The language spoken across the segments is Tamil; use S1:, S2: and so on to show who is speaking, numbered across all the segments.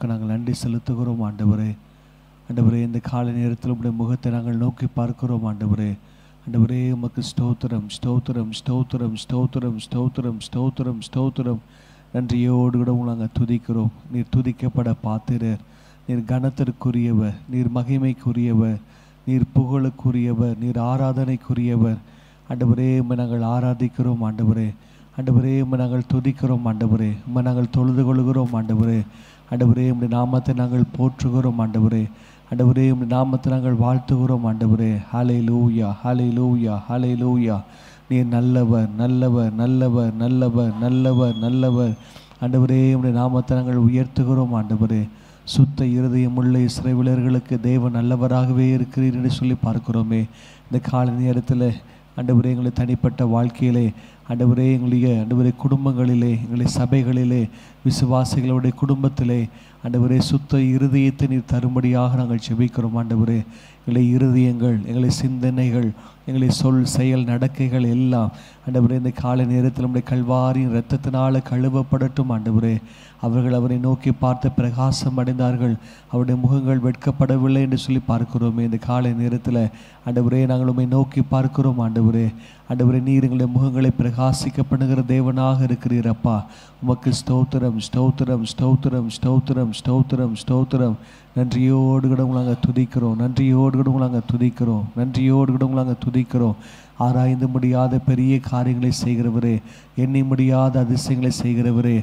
S1: உமக்கு நாங்கள் நன்றி செலுத்துகிறோம் ஆண்டவரே. ஆண்டவரே, இந்த காலை நேரத்தில் உடைய முகத்தை நாங்கள் நோக்கி பார்க்கிறோம் ஆண்டவரே. ஆண்டவரே, உமக்கு ஸ்தோத்திரம் ஸ்தோத்திரம் ஸ்தோத்திரம் ஸ்தோத்திரம் ஸ்தோத்திரம் ஸ்தோத்திரம் ஸ்தோத்திரம். நன்றியோடு கூட உங்களை நாங்கள் துதிக்கிறோம். நீர் துதிக்கப்பட பாத்திரர், நீர் கனத்திற்குரியவர், நீர் மகிமைக்குரியவர், நீர் புகழுக்குரியவர், நீர் ஆராதனைக்குரியவர். ஆண்டவரே, உம்மை நாங்கள் ஆராதிக்கிறோம் ஆண்டவரே. ஆண்டவரே, உம்மை நாங்கள் துதிக்கிறோம் ஆண்டவரே. உம்மை நாங்கள் தொழுது கொள்கிறோம் ஆண்டவரே. ஆண்டவரே, உம்முடைய நாமத்தை நாங்கள் போற்றுகிறோம் ஆண்டவரே. ஆண்டவரே, உம்முடைய நாமத்தை நாங்கள் வாழ்த்துகிறோம் ஆண்டவரே. ஹல்லேலூயா ஹல்லேலூயா ஹல்லேலூயா. நீர் நல்லவர் நல்லவர் நல்லவர் நல்லவர் நல்லவர் நல்லவர். ஆண்டவரே, உம்முடைய நாமத்தை நாங்கள் உயர்த்துகிறோம் ஆண்டவரே. சுத்த இருதயமுள்ள இஸ்ரவேலர்களுக்கு தேவன் நல்லவராகவே இருக்கிறீர் என்று சொல்லி பார்க்கிறோமே. இந்த காலை நேரத்தில் ஆண்டவரே, எங்களுடைய தனிப்பட்ட வாழ்க்கையிலே, ஆண்டவரே, ஆண்டவரே குடும்பங்களிலே, எங்களுடைய சபைகளிலே, விசுவாசிகளுடைய குடும்பத்திலே, ஆண்டவரே, சுத்த இருதயத்தை நீர் தரும்படியாக நாங்கள் ஜெபிக்கிறோம் ஆண்டவரே. எங்களுடைய இருதயங்கள், எங்களுடைய சிந்தனைகள், எங்களுடைய சொல் செயல் நடக்கைகள் எல்லாம் ஆண்டவரே இந்த காலை நேரத்தில் நம்முடைய கல்வாரியின் இரத்தத்தினால கழுவப்படட்டும் ஆண்டவரே. அவர்கள் அவரை நோக்கி பார்த்து பிரகாசம் அடைந்தார்கள், அவருடைய முகங்கள் வெட்கப்படவில்லை என்று சொல்லி பார்க்கிறோமே. இந்த காலை நேரத்தில் ஆண்டவரே, நாங்கள் உம்மை நோக்கி பார்க்கிறோம் ஆண்டவரே. ஆண்டவரே, நீர் எங்களுடைய முகங்களை பிரகாசிக்கப்படுகிற தேவனாக இருக்கிறீரப்பா. உமக்கு ஸ்தோத்திரம் ஸ்தோத்திரம் ஸ்தோத்திரம் ஸ்தோத்திரம் ஸ்தோத்திரம் ஸ்தோத்திரம். நன்றியோடு கூட உங்களை நாங்கள் துதிக்கிறோம், நன்றியோடு கூட உங்களை நாங்கள் துதிக்கிறோம், நன்றியோடு கூட உங்களை நாங்கள் துதிக்கிறோம். ஆராய்ந்து முடியாத பெரிய காரியங்களை செய்கிறவரே, எண்ணி முடியாத அதிசயங்களை செய்கிறவரே,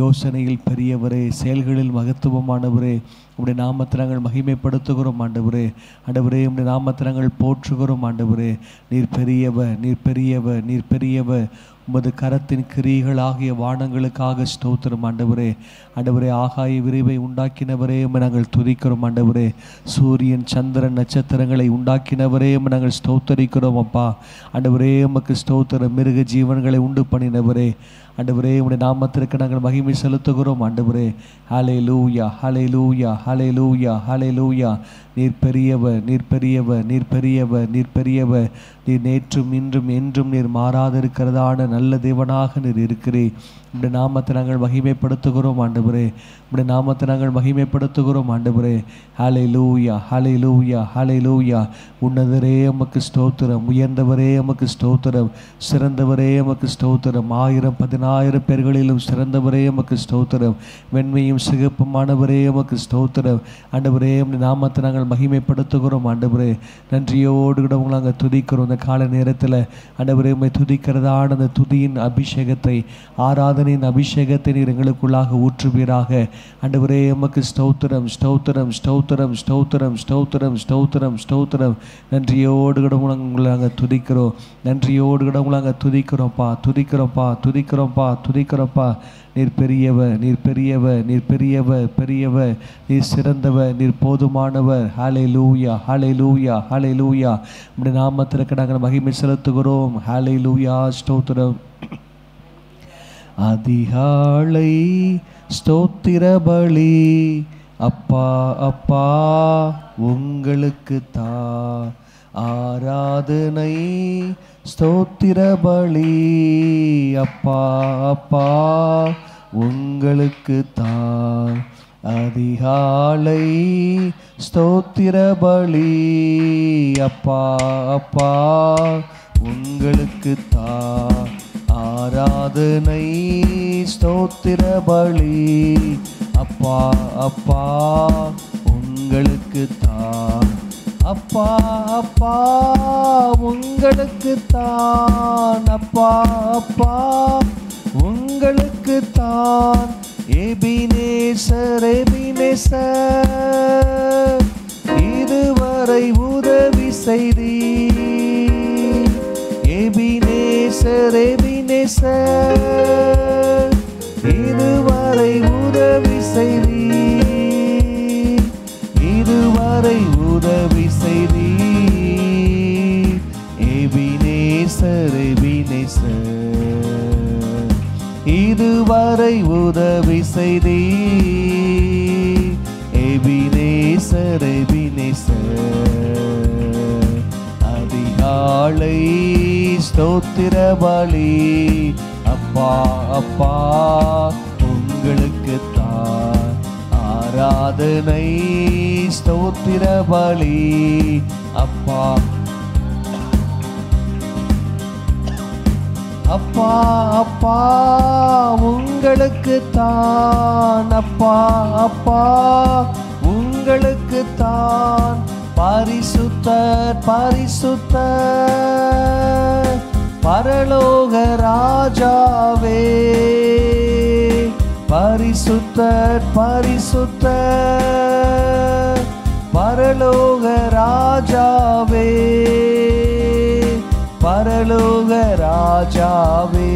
S1: யோசனையில் பெரியவரே, செயல்களில் மகத்துவமானவரே, உம்முடைய நாமத்தை நாங்கள் மகிமைப்படுத்துகிறோம் ஆண்டவரே. ஆண்டவரே, உம்முடைய நாமத்தை நாங்கள் போற்றுகிறோம் ஆண்டவரே. நீர் பெரியவர், நீர் பெரியவர், நீர் பெரியவர். உமது கரத்தின் கிரியைகள் ஆகிய வானங்களுக்காக ஸ்தோத்திரம் ஆண்டவரே. ஆண்டவரே, ஆகாய விரிவை உண்டாக்கினவரே, உம்மை நாங்கள் துதிக்கிறோம் ஆண்டவரே. சூரியன் சந்திரன் நட்சத்திரங்களை உண்டாக்கினவரே, உம்மை நாங்கள் ஸ்தோத்தரிக்கிறோம் அப்பா. ஆண்டவரே, உமக்கு ஸ்தோத்திரம். மிருக ஜீவன்களை உண்டு பண்ணினவரே, ஆண்டவரே, உம்முடைய நாமத்திற்கு நாங்கள் மகிமை செலுத்துகிறோம் ஆண்டவரே. ஹல்லேலூயா ஹல்லேலூயா ஹல்லேலூயா ஹல்லேலூயா. நீர் பெரியவர், நீர் பெரியவர், நீர் பெரியவர், நீர் பெரியவர். நீர் நேற்றும் இன்றும் என்றும் நீர் மாறாதிருக்கிறதான நல்ல தேவனாக நீர் இருக்கிறீர். உம்முடைய நாமத்தை நாங்கள் மகிமைப்படுத்துகிறோம் ஆண்டவரே. உம்முடைய நாமத்தை நாங்கள் மகிமைப்படுத்துகிறோம் ஆண்டவரே. ஹல்லேலூயா ஹல்லேலூயா ஹல்லேலூயா. உன்னதரே உமக்கு ஸ்தோத்திரம், உயர்ந்தவரே உமக்கு ஸ்தோத்திரம், சிறந்தவரே உமக்கு ஸ்தோத்திரம், 1000-10,000 பேர்களிலும் சிறந்தவரே உமக்கு ஸ்தோத்திரம், வெண்மையும் சிகப்புமானவரே உமக்கு ஸ்தோத்திரம். ஆண்டவரே, உம்முடைய நாமத்தை நாங்கள் மகிமைப்படுத்துகிறோம் ஆண்டவரே. நன்றியோடு கூட உங்களை நாங்கள் துதிக்கிறோம். இந்த கால நேரத்தில் ஆண்டவரே, உம்மை துதிக்கிறதான அந்த துதியின் அபிஷேகத்தை, ஆராதனையின் அபிஷேகத்தை நீர் எங்களுக்குள்ளாக ஊற்றுவீராக. ஆண்டவரே, உமக்கு ஸ்தோத்திரம் ஸ்தோத்திரம் ஸ்தோத்திரம் ஸ்தோத்திரம் ஸ்தோத்திரம் ஸ்தோத்திரம் ஸ்தோத்திரம். நன்றியோடு கூட உங்களை நாங்கள் துதிக்கிறோம், நன்றியோடு கூட உங்களை நாங்கள் துதிக்கிறோம்ப்பா, துதிக்கிறோம்ப்பா, துதிக்கிறோம்ப்பா, துதிக்கிறோம்ப்பா. நீர் பெரியவர், நீர் பெரியவர், நீர் பெரியவர், பெரியவர், நீர் சிறந்தவர், நீர் போதுமானவர். ஹல்லேலூயா ஹல்லேலூயா ஹல்லேலூயா. உம்முடைய நாமத்திற்கு நாங்கள் மகிமை செலுத்துகிறோம். ஹல்லேலூயா ஸ்தோத்திரம். அதிகாலை ஸ்தோத்திர பலி அப்பா அப்பா உங்களுக்கு தான் ஆராதனை. ஸ்தோத்திர பலி அப்பா அப்பா உங்களுக்கு தான். அதிகாலை ஸ்தோத்திர பலி அப்பா அப்பா உங்களுக்கு தான் ஆராதனை. ஸ்தோத்திர பலி அப்பா அப்பா உங்களுக்கு தான். அப்பா அப்பா உங்களுக்கு தான். அப்பா அப்பா உங்களுக்கு தான். எபினேசர் எபினேசர் இதுவரை உதவி செய்தீர். எபினேசர் எபினேசர் இதுவரை உதவி செய்தீர். இதுவரை உதவி செய்தீர். எபினேசர் எபினேசர் இதுவரை உதவி செய்தீர். Ebenezer Ebenezer. அதிகாலை ஸ்தோத்திர பலி அப்பா அப்பா உங்களுக்கு தான் ஆராதனை ஸ்தோத்திர பலி அப்பா அப்பா அப்பா உங்களுக்கு தான் அப்பா அப்பா உங்களுக்கு தான் பரிசுத்தர் பரிசுத்தர் பரலோக ராஜாவே பரிசுத்தர் பரிசுத்தர் பரலோக ராஜாவே பரலோக ராஜாவே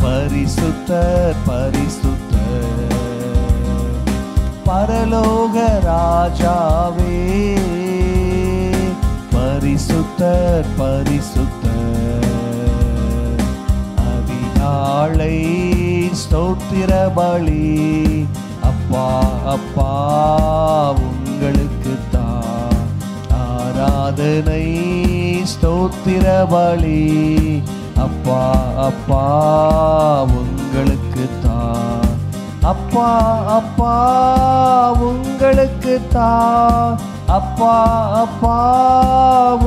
S1: பரிசுத்தர் பரிசுத்தர் பரலோக ராஜாவே பரிசுத்தர் பரிசுத்தர் அதிகாலை ஸ்தோத்திர பலி அப்பா அப்பா உங்களுக்கு தான் ஆராதனை ஸ்தோத்திர பலி அப்பா அப்பா உங்களுக்கு தான் அப்பா அப்பா உங்களுக்கு தான் அப்பா அப்பா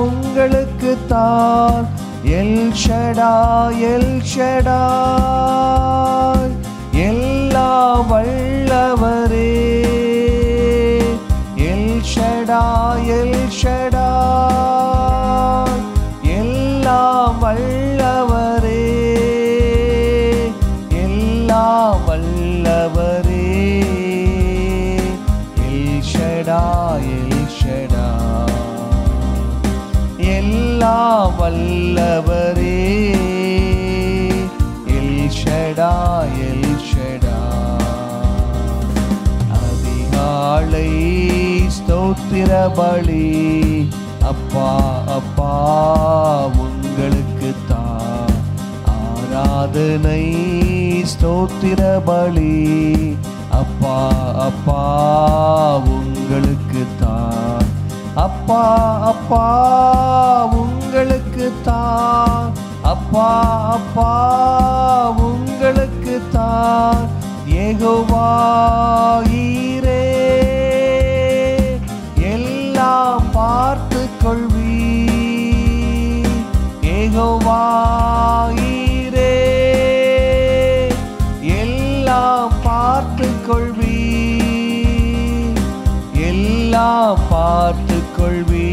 S1: உங்களுக்கு தான் எல் ஷடாய் எல் ஷடாய் எல்லாம் வல்லவரே எல் ஷடாய் எல் ஷடாய் எல்லாம் வல்லவரே எல்லாம் வல்லவரே எல் ஷடாய் எல் ஷடாய் எல்லாம் வல்லவரே எல் ஷடாய் எல் ஷடாய் அதிகாலை ஸ்தோத்திர பலி அப்பா அப்பா உங்களுக்கு தான் ஆராதனை ஸ்தோத்திர பலி அப்பா அப்பா உங்களுக்கு தான் அப்பா அப்பா உங்களுக்கு தான் அப்பா அப்பா உங்களுக்கு தான் யெகோவா ஈரே எல்லாம் பார்த்து கொள்வீ யெகோவா ஈரே எல்லாம் பார்த்து கொள்வீ எல்லாம் பார்த்து கொள்வீ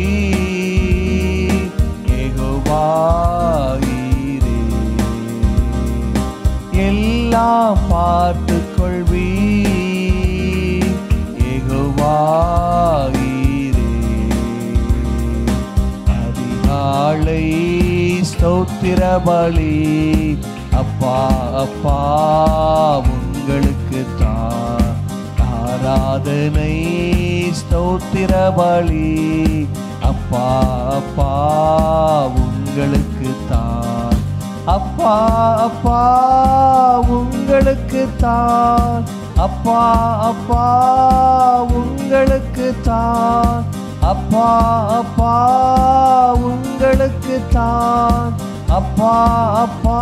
S1: யெகோவா ஈரே எல்லாம் பார்த்து கொள்வீ யெகோவா ஈரே அதிகாலை ஸ்தோத்திர பலி அப்பா அப்பா உங்களுக்கு தான் ஆராதனை ஸ்தோத்திர பலி அப்பா அப்பா உங்களுக்கு தான் அப்பா அப்பா உங்களுக்கு தான் அப்பா அப்பா உங்களுக்கு தான் அப்பா அப்பா உங்களுக்கு தான் அப்பா அப்பா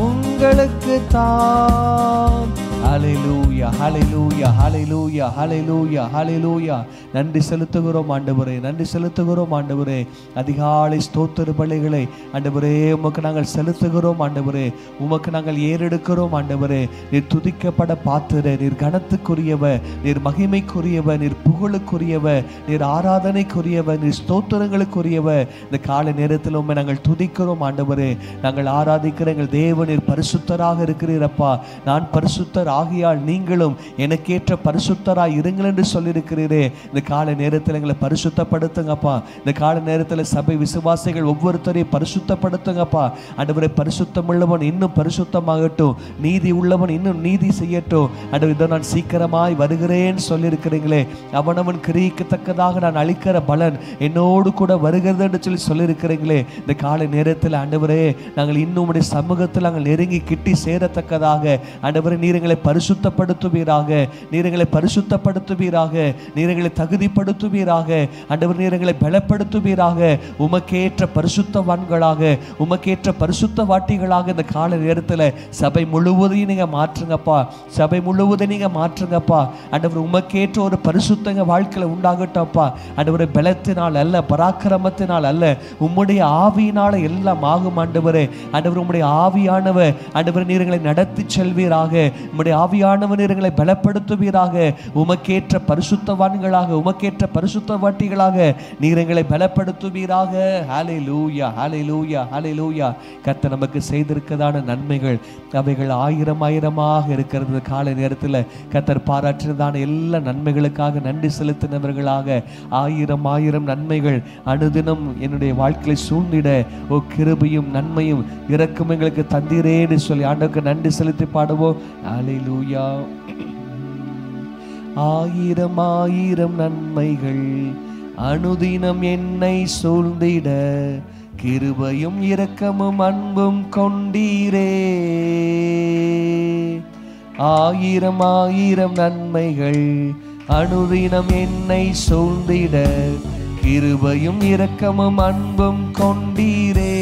S1: உங்களுக்கு தான் ஹல்லேலூயா ஹல்லேலூயா ஹல்லேலூயா ஹல்லேலூயா ஹல்லேலூயா நன்றி செலுத்துகிறோம் ஆண்டவரே நன்றி செலுத்துகிறோம் ஆண்டவரே அதிகாலை ஸ்தோத்திர பலிகளை ஆண்டவரே உமக்கு நாங்கள் செலுத்துகிறோம் ஆண்டவரே உமக்கு நாங்கள் ஏறெடுக்கிறோம் ஆண்டவரே நீர் துதிக்கப்பட பாத்திர நீர் கனத்துக்குரியவ நீர் மகிமைக்குரியவ நீர் புகழுக்குரியவ நீர் ஆராதனைக்குரியவ நீர் ஸ்தோத்திரங்களுக்குரியவ இந்த காலை நேரத்தில் உண்மை நாங்கள் துதிக்கிறோம் ஆண்டவரே நாங்கள் ஆராதிக்கிற எங்கள் தேவன் நீர் பரிசுத்தராக இருக்கிறீரப்பா நான் பரிசுத்தர் ஆகியால் நீங்களும் எனக்கேற்ற பரிசுத்தராய் இருங்கள் என்று சொல்லியிருக்கிறீரே இந்த காலை நேரத்தில் எங்களை பரிசுத்தப்படுத்துங்கப்பா இந்த காலை நேரத்தில் சபை விசுவாசிகள் ஒவ்வொருத்தரையும் பரிசுத்தப்படுத்துங்கப்பா ஆண்டவரே பரிசுத்தம் உள்ளவன் இன்னும் பரிசுத்தமாகட்டும் நீதி உள்ளவன் இன்னும் நீதி செய்யட்டும் ஆண்டவரே இதோ நான் சீக்கிரமாய் வருகிறேன் சொல்லியிருக்கிறீங்களே அவனவன் கிரியத்தக்கதாக நான் அளிக்கிற பலன் என்னோடு கூட வருகிறது என்று சொல்லியிருக்கிறீங்களே இந்த காலை நேரத்தில் ஆண்டவரே நாங்கள் இன்னும் உடைய சமூகத்தில் நாங்கள் நெருங்கி கிட்டி சேரத்தக்கதாக ஆண்டவரே நீர் எங்களை பரிசுத்தப்படுத்துவீராக, நீர் எங்களை பரிசுத்தப்படுத்துவீராக, நீர் எங்களை தகுதிப்படுத்துவீராக. ஆண்டவர் நீர் எங்களை பலப்படுத்துவீராக. உமக்கேற்ற பரிசுத்தவான்களாக, உமக்கேற்ற பரிசுத்த வாட்டிகளாக இந்த கால நேரத்தில் சபை முழுவதையும் நீங்க மாற்றுங்கப்பா. சபை முழுவதையும் நீங்க மாற்றுங்கப்பா. ஆண்டவர் உமக்கேற்ற ஒரு பரிசுத்தங்க வாழ்க்கையில உண்டாகட்டப்பா. ஆண்டவரே பலத்தினால் அல்ல, பராக்கிரமத்தினால் அல்ல, உம்முடைய ஆவியினால எல்லாம் ஆகும். ஆண்டவரே ஆண்டவர் உம்முடைய ஆவியானவர் ஆண்டவர் நீர் எங்களை நடத்தி செல்வீராக. உம்முடைய ஆவியானவர் நீர் எங்களை பலப்படுத்துவீராக. உமக்கேற்ற பரிசுத்தவான்களாக, உமக்கேற்ற பரிசுத்தவாட்டிகளாக நீர் எங்களை பலப்படுத்துவீராக. ஹல்லேலூயா, ஹல்லேலூயா, ஹல்லேலூயா. கர்த்தர் நமக்கு செய்திருக்கதான நன்மைகள் அவைகள் ஆயிரம் ஆயிரமாக இருக்கிறது. காலை நேரத்தில் கர்த்தர் பாராட்டினதான எல்லா நன்மைகளுக்காக நன்றி செலுத்தினவர்களாக ஆயிரம் ஆயிரம் நன்மைகள் அனுதினம் என்னுடைய வாழ்க்கையை சூழ்ந்திட ஓ கிருபையும் நன்மையும் இரக்கம் எங்களுக்கு தந்தீரேன்னு சொல்லி ஆண்டவருக்கு நன்றி செலுத்தி பாடுவோம். ஹல்லேலூயா. ஆயிரம் ஆயிரம் நன்மைகள் அனுதினம் என்னை சூழ்ந்திட கிருபையும் இரக்கமும் அன்பும் கொண்டீரே. ஆயிரம் ஆயிரம் நன்மைகள் அனுதினம் என்னை சூழ்ந்திட கிருபையும் இரக்கமும் அன்பும் கொண்டீரே.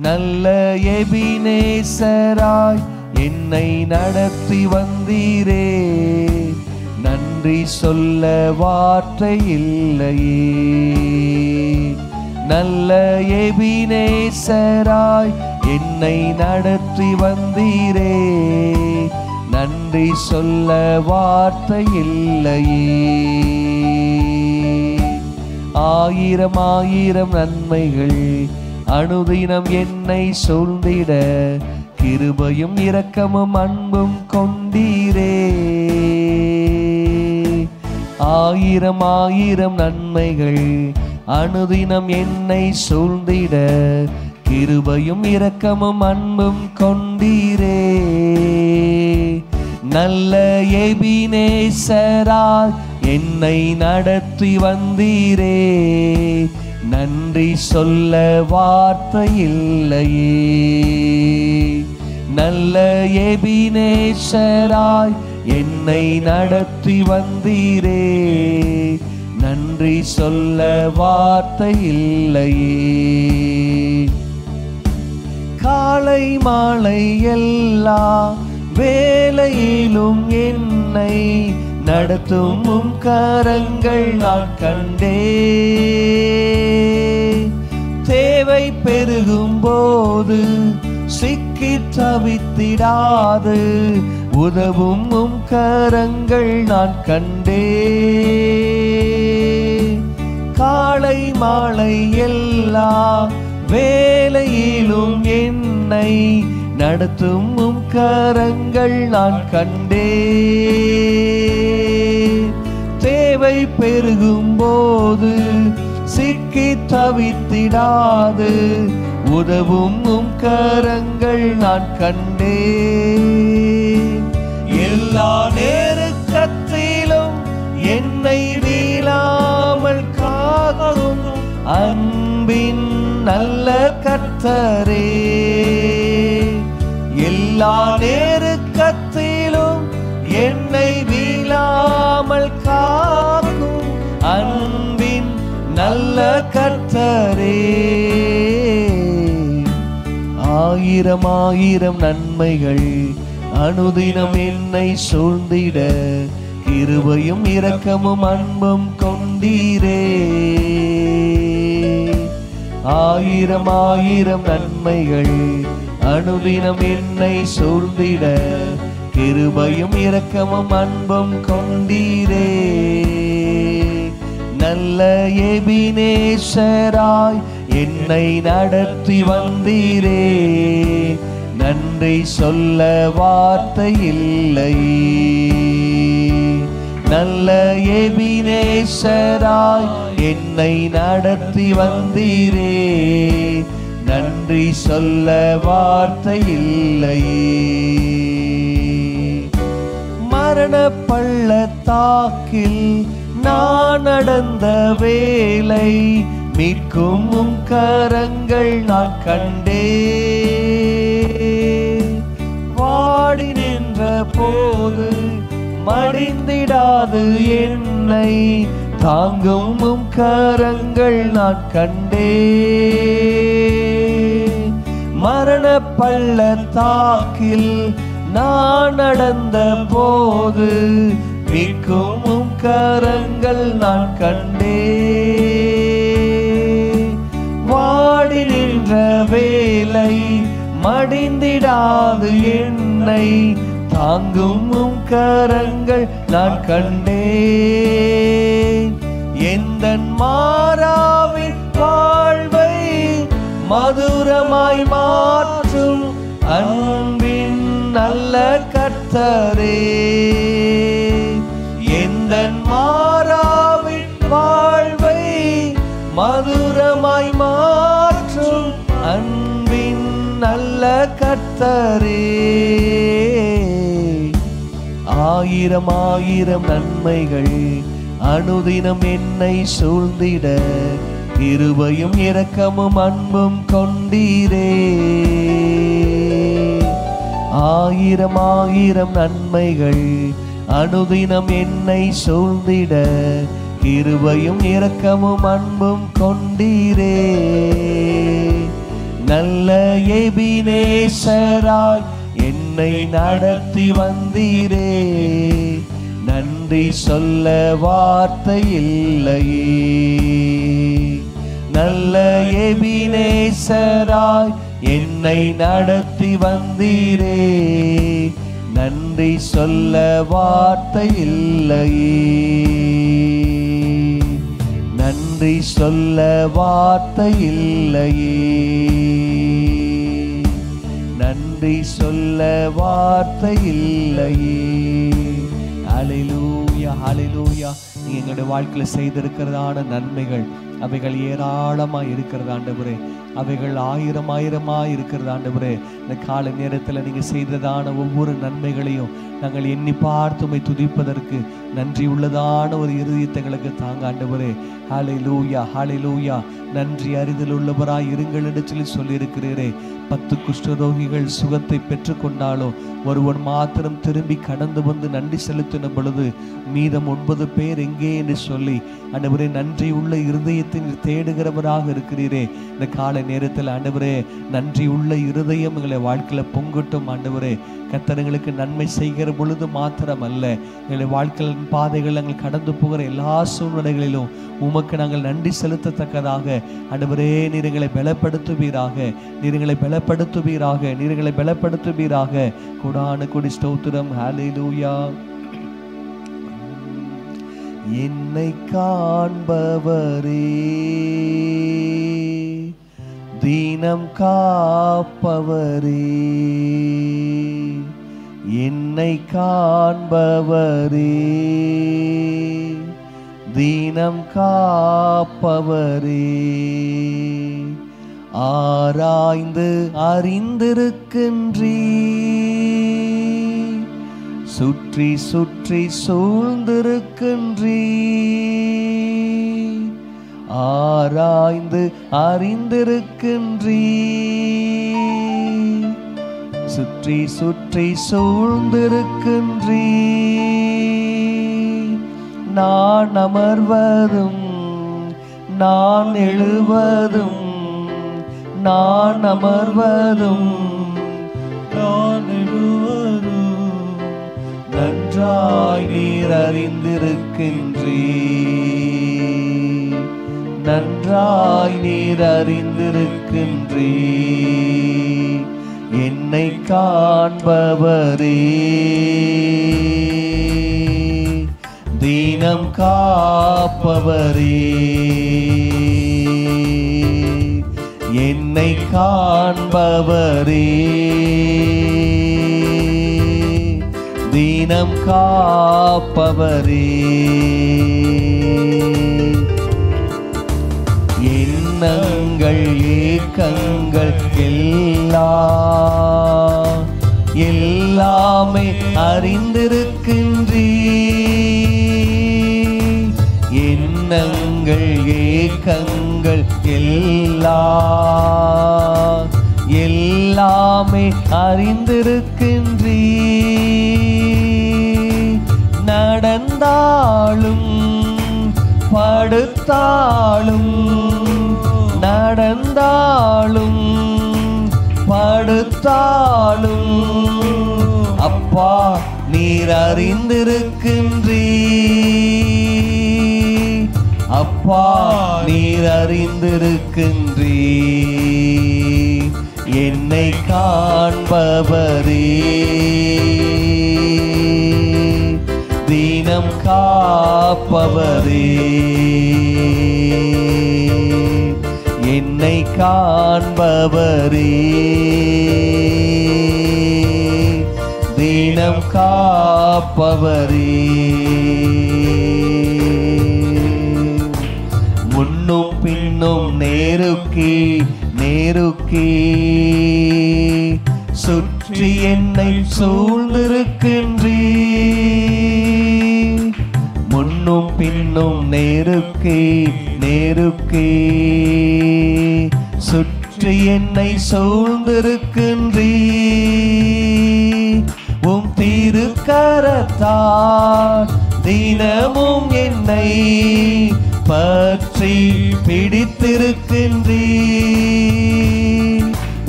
S1: நல்ல எபினேசராய் என்னை நடத்தி வந்தீரே. நன்றி சொல்ல வார்த்தை இல்லையே. நல்ல எபினேசராய் என்னை நடத்தி வந்தீரே. நன்றி சொல்ல வார்த்தை இல்லையே. ஆயிரம் ஆயிரம் நன்மைகள் அனுதினம் என்னை சூழ்ந்திட கிருபையும் இரக்கமும் அன்பும் கொண்டீரே. ஆயிரம் ஆயிரம் நன்மைகள் அனுதினம் என்னை சூழ்ந்திட கிருபையும் இரக்கமும் அன்பும் கொண்டீரே. நல்ல எபினேசராய் என்னை நடத்தி வந்தீரே. நன்றி சொல்ல வார்த்தை இல்லையே. நல்ல எபினேசராய் என்னை நடத்தி வந்தீரே. நன்றி சொல்ல வார்த்தை இல்லையே. காலை மாலை எல்லா வேளையிலும் என்னை நடத்தும் உம் கரங்கள் நான் கண்டே. தேவை பெருகும் போது சிக்கி தவித்திடாது உதவும் உம் கரங்கள் நான் கண்டே. காலை மாலை எல்லா வேளையிலும் என்னை நடத்தும் உம் கரங்கள் நான் கண்டே. தேவை பெருகும் போது சிக்கி தவித்திடாது உதவும் உம் கரங்கள் நான் கண்டே. எல்லா நேரத்திலும் என்னை வீழாமல் காக்கும் அன்பின் நல்ல கர்த்தரே. எல்லா நேரத்திலும் என்னை வீழாமல் காக்கும் அன்பின் நல்ல கர்த்தரே. ஆயிரம் ஆயிரம் நன்மைகள் அனுதினம் என்னை சூழ்ந்திட கிருபையும் இரக்கமும் அன்பும் கொண்டீரே. ஆயிரம் ஆயிரம் நன்மைகள் அனுதினம் என்னை சூழ்ந்திட கிருபையும் இரக்கமும் அன்பும் கொண்டீரே. நல்ல எபினேசராய் என்னை நடத்தி வந்தீரே. நன்றி சொல்ல வார்த்தை இல்லையே. நல்ல எபினேசராய் என்னை நடத்தி வந்தீரே. நன்றி சொல்ல வார்த்தை இல்லையே. மரண பள்ளத்தாக்கில் நான் நடந்த வேளை மீட்கும் உம் கரங்கள் நான் கண்டே. வாட வாடி நின்ற போது மடிந்திடாது என்னை தாங்கும் உம் கரங்கள் நான் கண்டே. மரண பள்ளத்தாக்கில் நான் நடந்த போது மீட்கும் உம் கரங்கள் நான் கண்டே. வாடி நின்ற வேலை மடிந்திடாது என்னை தாங்கும் உம் கரங்கள் நான் கண்டேன். எந்தன் மாறாவின் வாழ்வை மதுரமாய் மாற்றும் அன்பின் நல்ல கர்த்தரே. எந்தன் மாறாவின் வாழ்வை மதுரமாய் மாற்றும் அன்பின் நல்ல கர்த்தரே. ஆயிரம் ஆயிரம் நன்மைகள் அனுதினம் என்னை சூழ்ந்திட கிருபையும் இரக்கமும் அன்பும் கொண்டீரே. ஆயிரம் ஆயிரம் நன்மைகள் அனுதினம் என்னை சூழ்ந்திட கிருபையும் இரக்கமும் அன்பும் கொண்டீரே. நல்ல எபினேசராய் என்னை நடத்தி வந்தீரே. நன்றி சொல்ல வார்த்தை இல்லையே. நல்ல எபினேசராய் என்னை நடத்தி வந்தீரே. நன்றி சொல்ல வார்த்தை இல்லையே. நன்றி சொல்ல வார்த்தை இல்லையே. நன்றி சொல்ல வார்த்தை இல்லையே. ஹல்லேலூயா, ஹல்லேலூயா. நீங்க எங்களுடைய வாழ்க்கையில செய்திருக்கிறதான நன்மைகள் அவைகள் ஏராளமாய் இருக்கிறது ஆண்டவரே. அவைகள் ஆயிரம் ஆயிரமாய் இருக்கிறது ஆண்டவரே. இந்த காலை நேரத்தில் நீங்க செய்ததான ஒவ்வொரு நன்மைகளையும் நாங்கள் எண்ணி பார்த்துமை துதிப்பதற்கு நன்றி உள்ளதான ஒரு இருதயத்தை எங்களுக்கு தாங்க ஆண்டவரே. ஹல்லேலூயா, ஹல்லேலூயா. நன்றி அறிதல் உள்ளவராய் இருங்கள் என்று சொல்லி சொல்லியிருக்கிறீரே. 10 குஷ்டரோகிகள் சுகத்தை பெற்றுக்கொண்டாலும் ஒருவன் மாத்திரம் திரும்பி கடந்து வந்து நன்றி செலுத்தின பொழுது மீதம் 9 பேர் எங்கே என்று சொல்லி ஆண்டவரே நன்றி உள்ள இருதயத்தின் தேடுகிறவராக இருக்கிறீரே. இந்த காலை நேரத்தில் ஆண்டவரே நன்றி உள்ள இருதயம் எங்களை வாழ்க்கையில பொங்கட்டும் ஆண்டவரே. கர்த்தர்களுக்கு நன்மை செய்கிற பொழுது மாத்திரம் அல்ல, எங்களை வாழ்க்கையின் பாதைகள் நாங்கள் கடந்து போகிற எல்லா சூழ்நிலைகளிலும் உமக்கு நாங்கள் நன்றி செலுத்தத்தக்கதாக ஆண்டவரே நீர் எங்களை பலப்படுத்துவீராக. நீர் எங்களை பலப்படுத்துவீராக. நீர் எங்களை பலப்படுத்துவீராக. கொடான கொடி ஸ்தோத்திரம். ஹல்லேலூயா. என்னை காண்பவரே, தீனம் காப்பவரே. என்னை காண்பவரே, தீனம் காப்பவரே. ஆராய்ந்து அறிந்திருக்கின்றீ, சுற்றி சுற்றி சூழ்ந்திருக்கின்றீ. ஆராய்ந்து அறிந்திருக்கின்றீ, சுற்றி சுற்றி சூழ்ந்திருக்கின்றீ. நான் அமர்வதும் நான் எழுவதும், நான் அமர்வதும் நான் எழுவதும் நன்றாய் நீர் அறிந்திருக்கின்றீ. நன்றாய் நீர் அறிந்திருக்கின்றீ. என்னை காண்பவரே, தீனம் காப்பவரே. என்னை காண்பவரே, தீனம் காப்பவரே. எண்ணங்கள் ஏக்கங்கள் எல்லாமே அறிந்திருக்கின்றீ. எண்ணங்கள் ஏக்கங்கள் எல்லாமே அறிந்திருக்கின்றீ. நடந்தாலும் படுத்தாலும், நடந்தாலும் படுத்தாலும் அப்பா நீர் அறிந்திருக்கின்றீ. அப்பா நீர் அறிந்திருக்கின்றீ. என்னை காண்பவரே, தீனம் காப்பவரே, என்னை காண்பவரே, தீனம் காப்பவரே. முன்னும் பின்னும் நேருக்கே நேருக்கே சுற்றி என்னை சூழ்ந்திருக்கின்றீ. முன்னும் பின்னும் நேருக்கே நேருக்கே சுற்றி என்னை சூழ்ந்திருக்கின்றீ. உம் திருக்கரத்தால் தினமும் என்னை பற்றி பிடித்திருக்கின்றீ.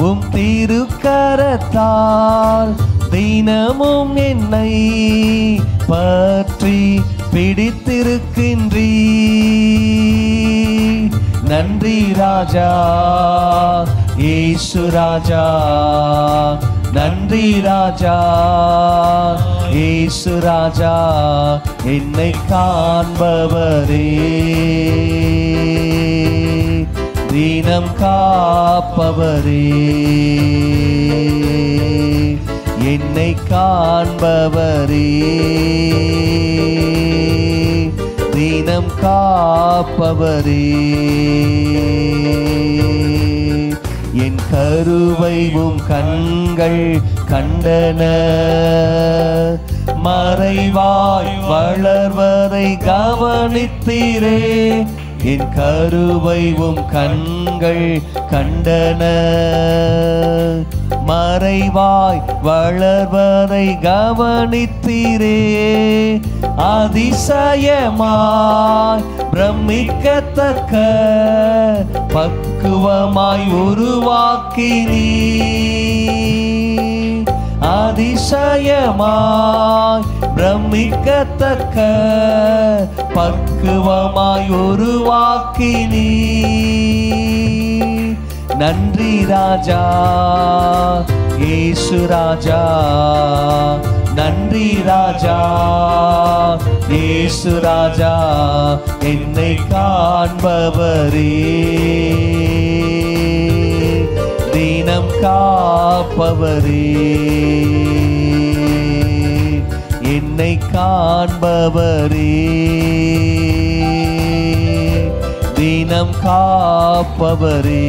S1: உம் திருக்கரத்தால் தினமும் என்னை பற்றி பிடித்திருக்கின்றீ. நன்றி ராஜா இயேசு ராஜா, நன்றி ராஜா இயேசு ராஜா, என்னை காண்பவரே, தீனம் காப்பவரே, என்னை காண்பவரே, தீனம் காப்பவரே. என் கருவைவும் கண்கள் கண்டன, மறைவாய் வளர்வதை கவனித்தீரே. என் கருவைவும் கண்கள் கண்டன, மறைவாய் வளர்வதை கவனித்தீரே. அதிசயமாய் பிரமிக்கத்தக்க பக்குவமாய் உருவாக்கினீ. அதிசயமாய் பிரமிக்கத்தக்க பக்குவமாய் உருவாக்கினீ. நன்றி ராஜா இயேசு ராஜா, நன்றி ராஜா இயேசு ராஜா, என்னை காண்பவரே, தீனம் காப்பவரே, என்னை காண்பவரே, தீனம் காப்பவரே.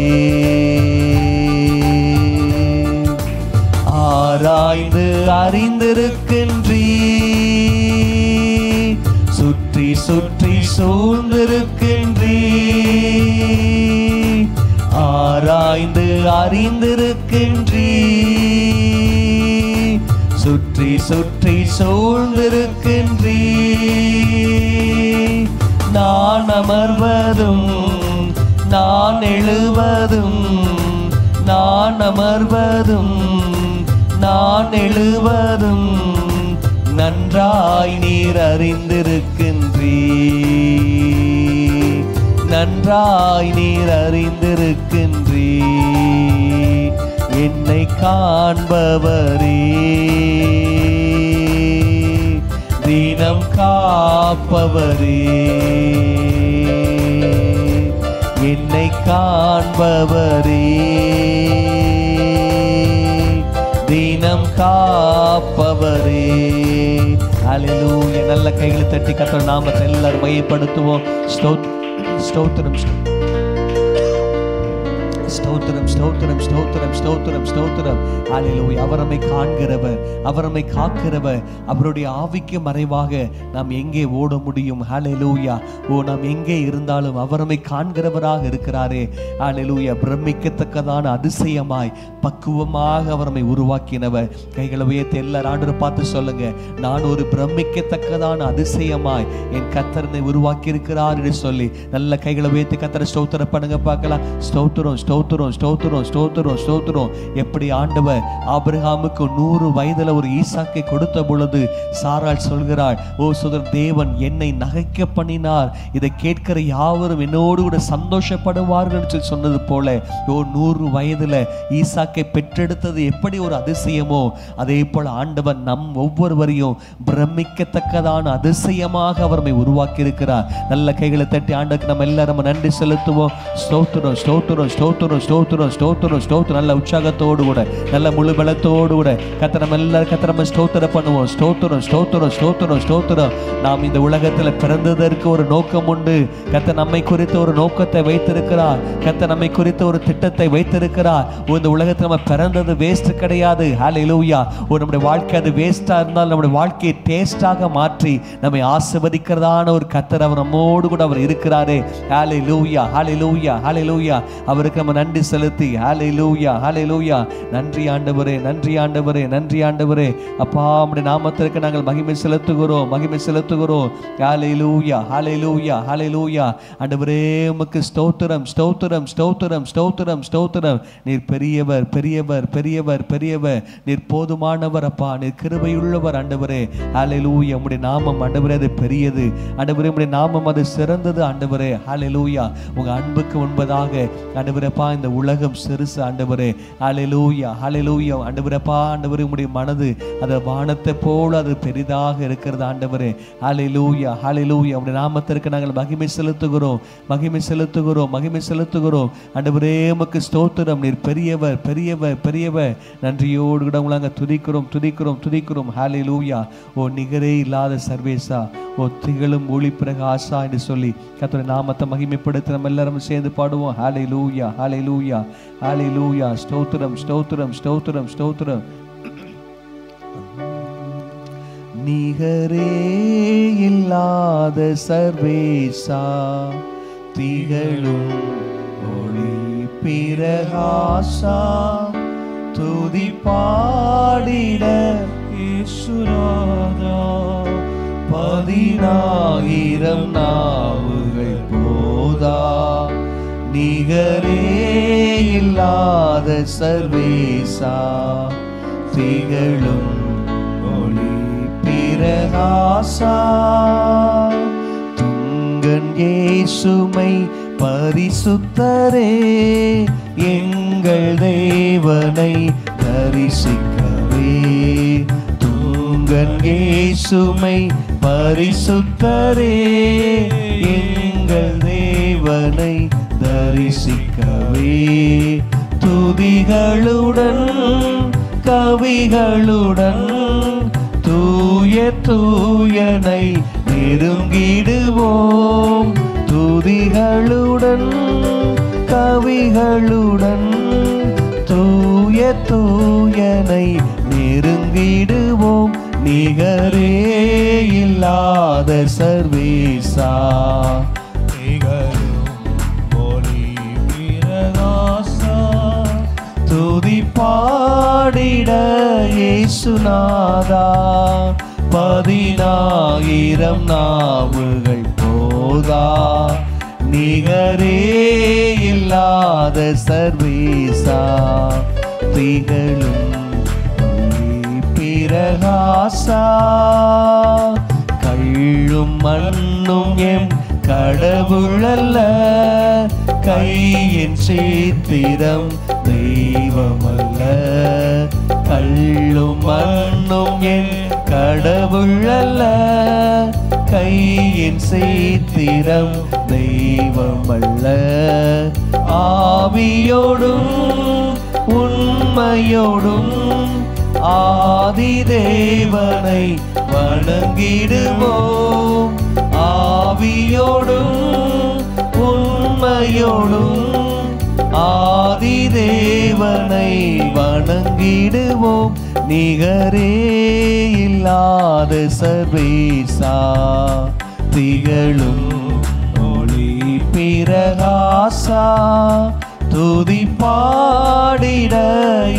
S1: ஆராய்ந்து அறிந்திருக்கின்றீ, சுற்றி சுற்றி சூழ்ந்திருக்கின்றீ. ஆராய்ந்து அறிந்திருக்கின்றீ, சுற்றி சுற்றி சூழ்ந்திருக்கின்றீ. நான் அமர்வதும் நான் எழுவதும், நான் அமர்வதும் நான் எழுவதும் நன்றாய் நீர் அறிந்திருக்கின்றீ. நன்றாய் நீர் அறிந்திருக்கின்றீ. என்னை காண்பவரே, தீனம் காப்பவரே, என்னை காண்பவரே, தீனம் காப்பவரே. ஹல்லேலூயா. நல்ல கைகளை தட்டி கர்த்தர் நாமத்தை எல்லாரும் மையப்படுத்துவோம். ஸ்தோத்திரம். ஸ்தோத்திரம் ஸ்தோத்திரம் ஸ்தோத்திரம் ஸ்தோத்திரம் ஸ்தோத்திரம். ஹல்லேலூயா. அவர் நம்மை காண்கிறவர், அவர் நம்மை காக்கிறவர். அவருடைய ஆவிக்கு மறைவாக நாம் எங்கே ஓட முடியும்? ஹல்லேலூயா. நாம் எங்கே இருந்தாலும் அவர் நம்மை காண்கிறவராக இருக்கிறாரே. ஹல்லேலூயா. பிரமிக்கத்தக்கதான அதிசயமாய் பக்குவமாக அவர் நம்மை உருவாக்கினவர். கைகளை உயர்த்தி எல்லாரும் ஆண்டவரை பார்த்து சொல்லுங்க, நான் ஒரு பிரமிக்கத்தக்கதான அதிசயமாய் என் கர்த்தரை உருவாக்கி இருக்கிறார் என்று சொல்லி நல்ல கைகளை உயர்த்தி கர்த்தரை ஸ்தோத்திரம் பண்ணுங்க பார்க்கலாம். ஸ்தோத்திரம் ஸ்தோத்திரம் ஸ்தோத்திரம் ஸ்தோத்திரம் ஸ்தோத்திரம். எப்படி ஆண்டவர் ஆபிரகாமுக்கு 100 வயதுல ஒரு ஈசாக்கை கொடுத்த பொழுது சாராள் சொல்கிறாள், ஓ சுதர் தேவன் என்னை நகைக்க பண்ணினார், இதை கேட்கிற யாவரும் என்னோடு கூட சந்தோஷப்படுவார்கள் என்று சொன்னது போல 100 வயதுல ஈசாக்கை பெற்றெடுத்தது எப்படி ஒரு அதிசயமோ அதே போல ஆண்டவர் நம் ஒவ்வொருவரையும் பிரமிக்கத்தக்கதான அதிசயமாக அவரை உருவாக்கி இருக்கிறார். நல்ல கைகளை தட்டி ஆண்டவருக்கு நம்ம எல்லாரும் நன்றி செலுத்துவோம். ஸ்தோத்திரம் ஸ்தோத்திரம் ஸ்தோத்திரம் ஸ்தோத்திரம் ஸ்தோத்திரம் ஸ்தோத்திரம். நல்ல உற்சாகத்தோடு கூட நல்ல முழு பலத்தோடு கூட கர்த்தர் நம்ம எல்லாரும் கர்த்தர் நம்ம ஸ்தோத்திரம் பண்ணுவோம். ஸ்தோத்திரம் ஸ்தோத்திரம் ஸ்தோத்திரம் ஸ்தோத்திரம். நாம் இந்த உலகத்தில் பிறந்ததற்கு ஒரு நோக்கம் உண்டு. கர்த்தர் நம்மை குறித்த ஒரு நோக்கத்தை வைத்திருக்கிறார். கர்த்தர் நம்மை குறித்த ஒரு திட்டத்தை வைத்திருக்கிறார். இந்த உலகத்தில் நம்ம பிறந்தது வேஸ்ட் கிடையாது. ஹல்லேலூயா. நம்முடைய வாழ்க்கை அது வேஸ்டா இருந்தால் நம்முடைய வாழ்க்கையை டேஸ்டாக மாற்றி நம்மை ஆசீர்வதிக்கிறதான ஒரு கர்த்தர் அவர் நம்மோடு கூட அவர் இருக்கிறாரே. ஹல்லேலூயா ஹல்லேலூயா ஹல்லேலூயா. அவருக்கு நம்ம நன்றி செலுத்தி ஹல்லேலூயா ஹல்லேலூயா. நன்றி ஆண்டவரே, நன்றி ஆண்டவரே, நன்றி ஆண்டவரே. அப்பா உம்முடைய நாமத்திற்கு நாங்கள் மகிமை செலுத்துகிறோம், மகிமை செலுத்துகிறோம். ஹல்லேலூயா ஹல்லேலூயா ஹல்லேலூயா. ஆண்டவரே உமக்கு ஸ்தோத்திரம் ஸ்தோத்திரம் ஸ்தோத்திரம் ஸ்தோத்திரம் ஸ்தோத்திரம். நீர் பெரியவர் பெரியவர் பெரியவர் பெரியவர். நீர் போதுமானவர் அப்பா, நீர் கிருபையுள்ளவர் ஆண்டவரே. ஹல்லேலூயா. உம்முடைய நாமம் ஆண்டவரே அது பெரியது ஆண்டவரே, உம்முடைய நாமம் அது சிறந்தது ஆண்டவரே. ஹல்லேலூயா. உங்க அன்புக்கு முன்பதாக ஆண்டவரேப்பா இந்த உலகம் சிறுசு ஆண்டவரே. ஹல்லேலூயா ஹல்லேலூயா. ஆண்டவரேப்பா ஆண்டவரே உம்முடைய மனது அது வானத்தை போல அது பெரிதாக இருக்கிறது ஆண்டவரே. ஹல்லேலூயா ஹல்லேலூயா. உம்முடைய நாமத்திற்கு நாங்கள் மகிமை செலுத்துகிறோம், மகிமை செலுத்துகிறோம், மகிமை செலுத்துகிறோம் ஆண்டவரே. உமக்கு ஸ்தோத்திரம். நீர் பெரியவர் பெரியவர் பெரியவர். நன்றியோடு கூட உங்களை துதிக்கிறோம் துதிக்கிறோம் துதிக்கிறோம். ஹல்லேலூயா. நிகரே இல்லாத சர்வேசா, திகழும் ஒளி பிரகாசா என்று சொல்லி கர்த்தருடைய நாமத்தை மகிமைப்படுத்தி நம்ம எல்லாரும் சேர்ந்து பாடுவோம். ஹல்லேலூயா ஹல்லேலூயா ஹல்லேலூயா. ஸ்தோத்திரம் ஸ்தோத்திரம் ஸ்தோத்திரம் ஸ்தோத்திரம். நிகரே இல்லாத சர்வேசா, திகழும் ஒளி பிரகாசா, துதி பாடிட இயேசுநாதா, 10,000 நாவுகள் போதா. நிகரே இல்லாத சர்வேசா, திகழும் ஒளி பிரகாசா, துங்கன் இயேசுமை பரிசுத்தரே, எங்கள் தேவனை தரிசிக்கவே. துங்கன் இயேசுமை பரிசுத்தரே, எங்கள் தேவனை தரிசிக்கவே. துதிகளுடன் கவிகளுடன் தூய தூயனை நெருங்கிடுவோம். துதிகளுடன் கவிகளுடன் தூய தூயனை நெருங்கிடுவோம். நிகரே இல்லாத சர்வேசா, துதி பாடிட இயேசுநாதா, 10,000 நாவுகள் போதா. நிகரே இல்லாத சர்வேசா, திகழும் பிரகாசா, கள்ளும் மண்ணும் எம் கடவுளல்ல, கையின் சித்திரம் தெய்வமல்ல. கள்ளும் மண்ணும் என் கடவுளல்ல, கையின் சித்திரம் தெய்வமல்ல. ஆவியோடும் உண்மையோடும் ஆதி தேவனை வணங்கிடுவோம். ஆவியோடும் உண்மையோடும் ஆதி தேவனை வணங்கிடுவோம், நிகரே இல்லாத சர்வேசா. திகழும் ஒளி பிரகாசா, துதி பாடிட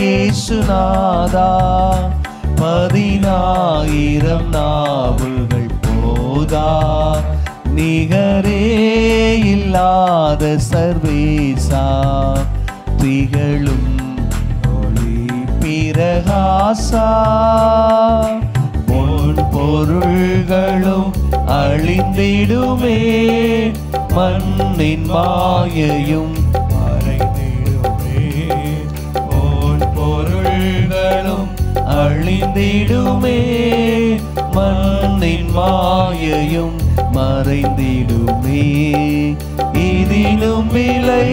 S1: இயேசுநாதா. 10,000 நாவுகள் போதா, நிகரே இல்லாத சர்வேசா. திகழும் ஒளி பிரகாசா. பொன் பொருள்களும் அழிந்திடுமே, மண்ணின் மாயையும் மறைந்திடுமே. பொன் பொருள்களும் அழிந்திடுமே, மண்ணின் மாயையும் மறைந்திடுமே. இதிலும் விலை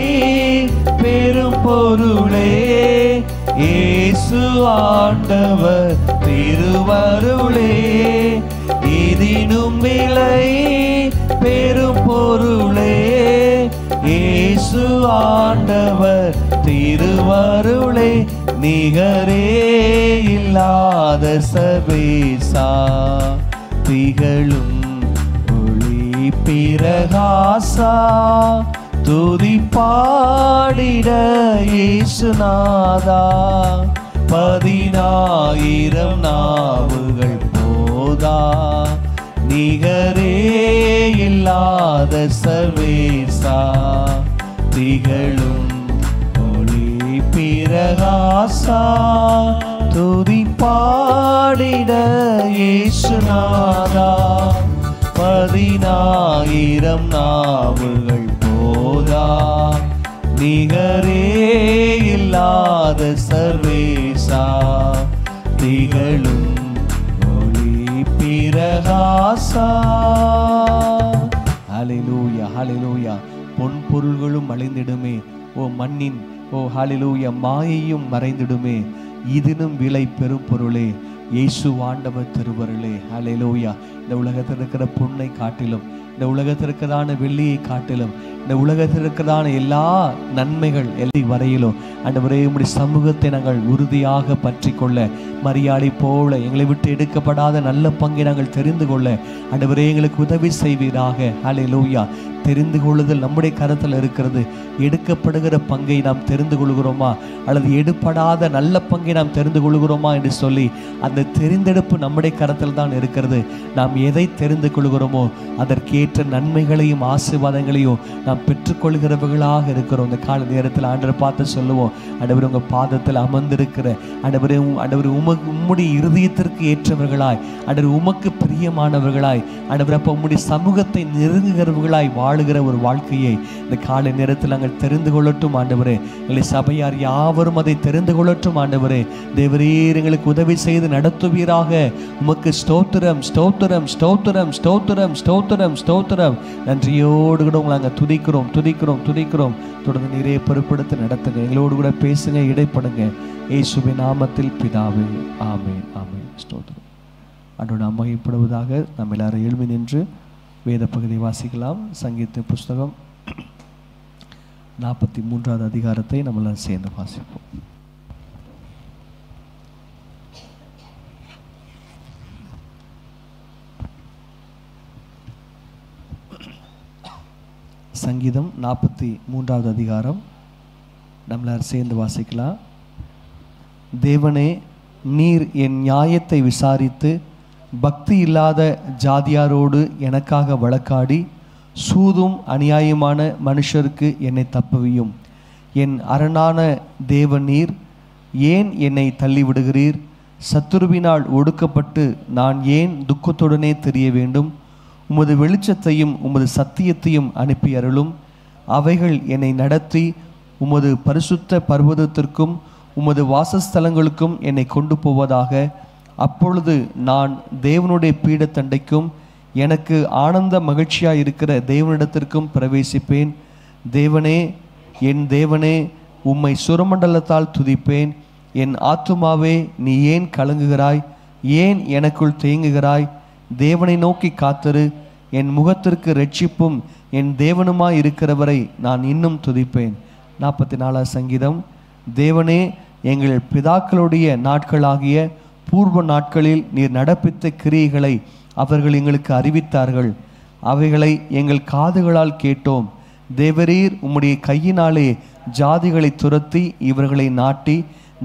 S1: பெரும் பொருளே, இயேசு ஆண்டவர் திருவருளே. இதிலும் விலை பெரும் பொருளே, இயேசு ஆண்டவர் திருவருளே. நிகரே இல்லாத சர்வேசா. திகழும் ஒளி பிரகாசா, துதி பாடிட இயேசுநாதா. 10,000 நாவுகள் போதா, நிகரே இல்லாத சர்வேசா. திகழும் ஒளி பிரகாசா, துதி பாடிட இயேசுநாதா. 10,000 நாவுகள் போதா, நிகரே இல்லாத சர்வேசா. திகழும் ஒளி பிரகாசா. ஹல்லேலூயா, ஹல்லேலூயா. பொன் பொருள்களும் அழிந்திடுமே, ஓ மண்ணின் ஓ ஹல்லேலூயா மாயையும் மறைந்திடுமே. இதிலும் விலை பெரும் பொருளே, இயேசு ஆண்டவர் திருவருளே. ஹல்லேலூயா. இந்த உலகத்தில் இருக்கிற பொன்னை காட்டிலும், இந்த உலகத்தில் இருக்கிறதான வெள்ளியை காட்டிலும், இந்த உலகத்தில் இருக்கிறதான எல்லா நன்மைகள் எல்லை வரையிலும் ஆண்டவரே உம்முடைய சமூகத்தை நாங்கள் உறுதியாக பற்றி கொள்ள, மரியாதை போல எங்களை விட்டு எடுக்கப்படாத நல்ல பங்கை நாங்கள் தெரிந்து கொள்ள ஆண்டவரே எங்களுக்கு உதவி செய்வீராக. ஹல்லேலூயா. தெரிந்து கொள்ளுதல் நம்முடைய கருத்தில் இருக்கிறது. எடுக்கப்படுகிற பங்கை நாம் தெரிந்து கொள்கிறோமா, அல்லது எடுப்படாத நல்ல பங்கை நாம் தெரிந்து கொள்கிறோமா என்று சொல்லி அந்த தெரிந்தெடுப்பு நம்முடைய கருத்தில் தான் இருக்கிறது. நாம் எதை தெரிந்து கொள்கிறோமோ அதற்கேற்ற நன்மைகளையும் ஆசீர்வாதங்களையும் நாம் பெற்றுக்கொள்கிறவர்களாக இருக்கிறோம். இந்த கால நேரத்தில் ஆண்டவரை பார்த்து சொல்லுவோம், ஆண்டவர் உங்கள் பாதத்தில் அமர்ந்திருக்கிற ஆண்டவரே, ஆண்டவர் உம்முடைய இருதயத்திற்கு ஏற்றவர்களாய், ஆண்டவர் உமக்கு பிரியமானவர்களாய், ஆண்டவர் அப்போ உம்முடைய சமூகத்தை நெருங்குகிறவர்களாய் வாழுகிற ஒரு வாழ்க்கையை இந்த காலை நேரத்தில் நாங்கள் தெரிந்து கொள்ளட்டும் ஆண்டவரே. எங்களை சபையார் யாவரும் அதை தெரிந்து கொள்ளட்டும் ஆண்டவரே. தேவரீர் எங்களுக்கு உதவி செய்து நடத்துவீராக. உமக்கு ஸ்தோத்திரம், ஸ்தோத்திரம், ஸ்தோத்திரம், ஸ்தோத்திரம், ஸ்தோத்திரம், ஸ்தோத்திரம். நன்றியோடு கூட உங்களை நாங்கள் துதிக்கிறோம், துதிக்கிறோம், துதிக்கிறோம். தொடர்ந்து நீரே பொறுப்படுத்தி நடத்துங்க, எங்களோடு கூட பேசுங்க, இடைப்படுங்க. இயேசுவின் நாமத்தில் பிதாவே, ஆமென், ஆமென். ஸ்தோத்திரம். ஆண்டவருடைய மகிமைப்படுவதாக. நம்ம எல்லாரும் எழும்பி நின்று வேத பகுதியை வாசிக்கலாம். சங்கீத புஸ்தகம் 43வது அதிகாரத்தை நம்மளால் சேர்ந்து வாசிப்போம். சங்கீதம் 43வது அதிகாரம் நம்மளால் சேர்ந்து வாசிக்கலாம். தேவனே, நீர் என் நியாயத்தை விசாரித்து பக்தி இல்லாத ஜாதியாரோடு எனக்காக வழக்காடி சூதும் அநியாயமான மனுஷருக்கு என்னை தப்புவியும். என் அரணான தேவநீர், ஏன் என்னை தள்ளிவிடுகிறீர்? சத்துருவினால் ஒடுக்கப்பட்டு நான் ஏன் துக்கத்துடனே தெரிய வேண்டும்? உமது வெளிச்சத்தையும் உமது சத்தியத்தையும் அனுப்பி அருளும். அவைகள் என்னை நடத்தி உமது பரிசுத்த பர்வதத்திற்கும் உமது வாசஸ்தலங்களுக்கும் என்னை கொண்டு போவதாக. அப்பொழுது நான் தேவனுடைய பீடத்தண்டைக்கும் எனக்கு ஆனந்த மகிழ்ச்சியாய் இருக்கிற தேவனிடத்திற்கும் பிரவேசிப்பேன். தேவனே, என் தேவனே, உம்மை சுரமண்டலத்தால் துதிப்பேன். என் ஆத்துமாவே, நீ ஏன் கலங்குகிறாய்? ஏன் எனக்குள் தேங்குகிறாய்? தேவனை நோக்கி காத்திரு. என் முகத்திற்கு இரட்சிப்பும் என் தேவனுமாய் இருக்கிறவரை நான் இன்னும் துதிப்பேன். 44 சங்கீதம். தேவனே, எங்கள் பிதாக்களுடைய நாட்களாகிய பூர்வ நாட்களில் நீர் நடப்பித்த கிரியைகளை அவர்கள் எங்களுக்கு அறிவித்தார்கள். அவைகளை எங்கள் காதுகளால் கேட்டோம். தேவரீர் உம்முடைய கையினாலே ஜாதிகளை துரத்தி இவர்களை நாட்டி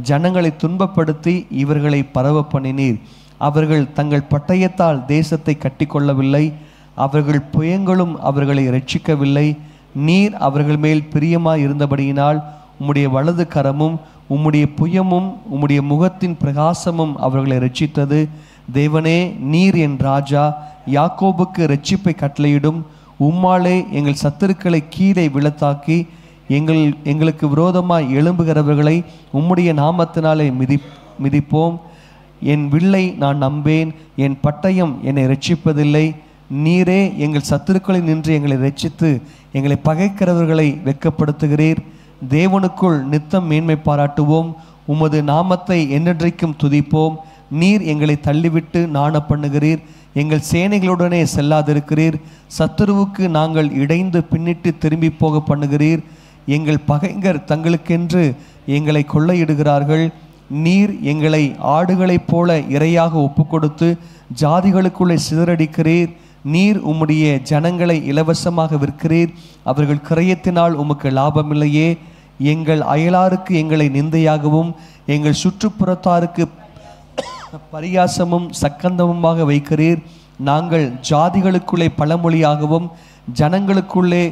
S1: ஜனங்களை துன்பப்படுத்தி இவர்களை பரவ பண்ணினீர். அவர்கள் தங்கள் பட்டயத்தால் தேசத்தை கட்டி கொள்ளவில்லை. அவர்கள் புயங்களும் அவர்களை இரட்சிக்கவில்லை. நீர் அவர்கள் மேல் பிரியமாய் இருந்தபடியினால் உம்முடைய வலது கரமும் உம்முடைய புயமும் உம்முடைய முகத்தின் பிரகாசமும் அவர்களை இரட்சித்தது. தேவனே, நீர் என் ராஜா, யாக்கோபுக்கு இரட்சிப்பை கட்டளையிடும். உம்மாலே எங்கள் சத்துருக்களை கீழே விழத்தாக்கி எங்களுக்கு விரோதமாய் எழும்புகிறவர்களை உம்முடைய நாமத்தினாலே மிதிப்போம். என் வில்லை நான் நம்பேன், என் பட்டயம் என்னை இரட்சிப்பதில்லை. நீரே எங்கள் சத்துருக்களை நின்று எங்களை இரட்சித்து எங்களை பகைக்கிறவர்களை வெட்கப்படுத்துகிறீர். தேவனுக்குள் நித்தம் மேன்மை பாராட்டுவோம். உமது நாமத்தை என்றென்றைக்கும் துதிப்போம். நீர் எங்களை தள்ளிவிட்டு நாண பண்ணுகிறீர். எங்கள் சேனைகளுடனே செல்லாதிருக்கிறீர். சத்துருவுக்கு நாங்கள் இடைந்து பின்னிட்டு திரும்பி போக பண்ணுகிறீர். எங்கள் பகைஞர் தங்களுக்கென்று எங்களை கொள்ளையிடுகிறார்கள். நீர் எங்களை ஆடுகளைப் போல இரையாக ஒப்பு கொடுத்து ஜாதிகளுக்குள்ளே சிதறடிக்கிறீர். நீர் உம்முடைய ஜனங்களை இலவசமாக விற்கிறீர். அவர்கள் கிரயத்தினால் உமக்கு லாபமில்லையே. எங்கள் அயலாருக்கு எங்களை நிந்தையாகவும் எங்கள் சுற்றுப்புறத்தாருக்கு பரியாசமும் சக்கந்தமுமாக வைக்கிறீர். நாங்கள் ஜாதிகளுக்குள்ளே பழமொழியாகவும் ஜனங்களுக்குள்ளே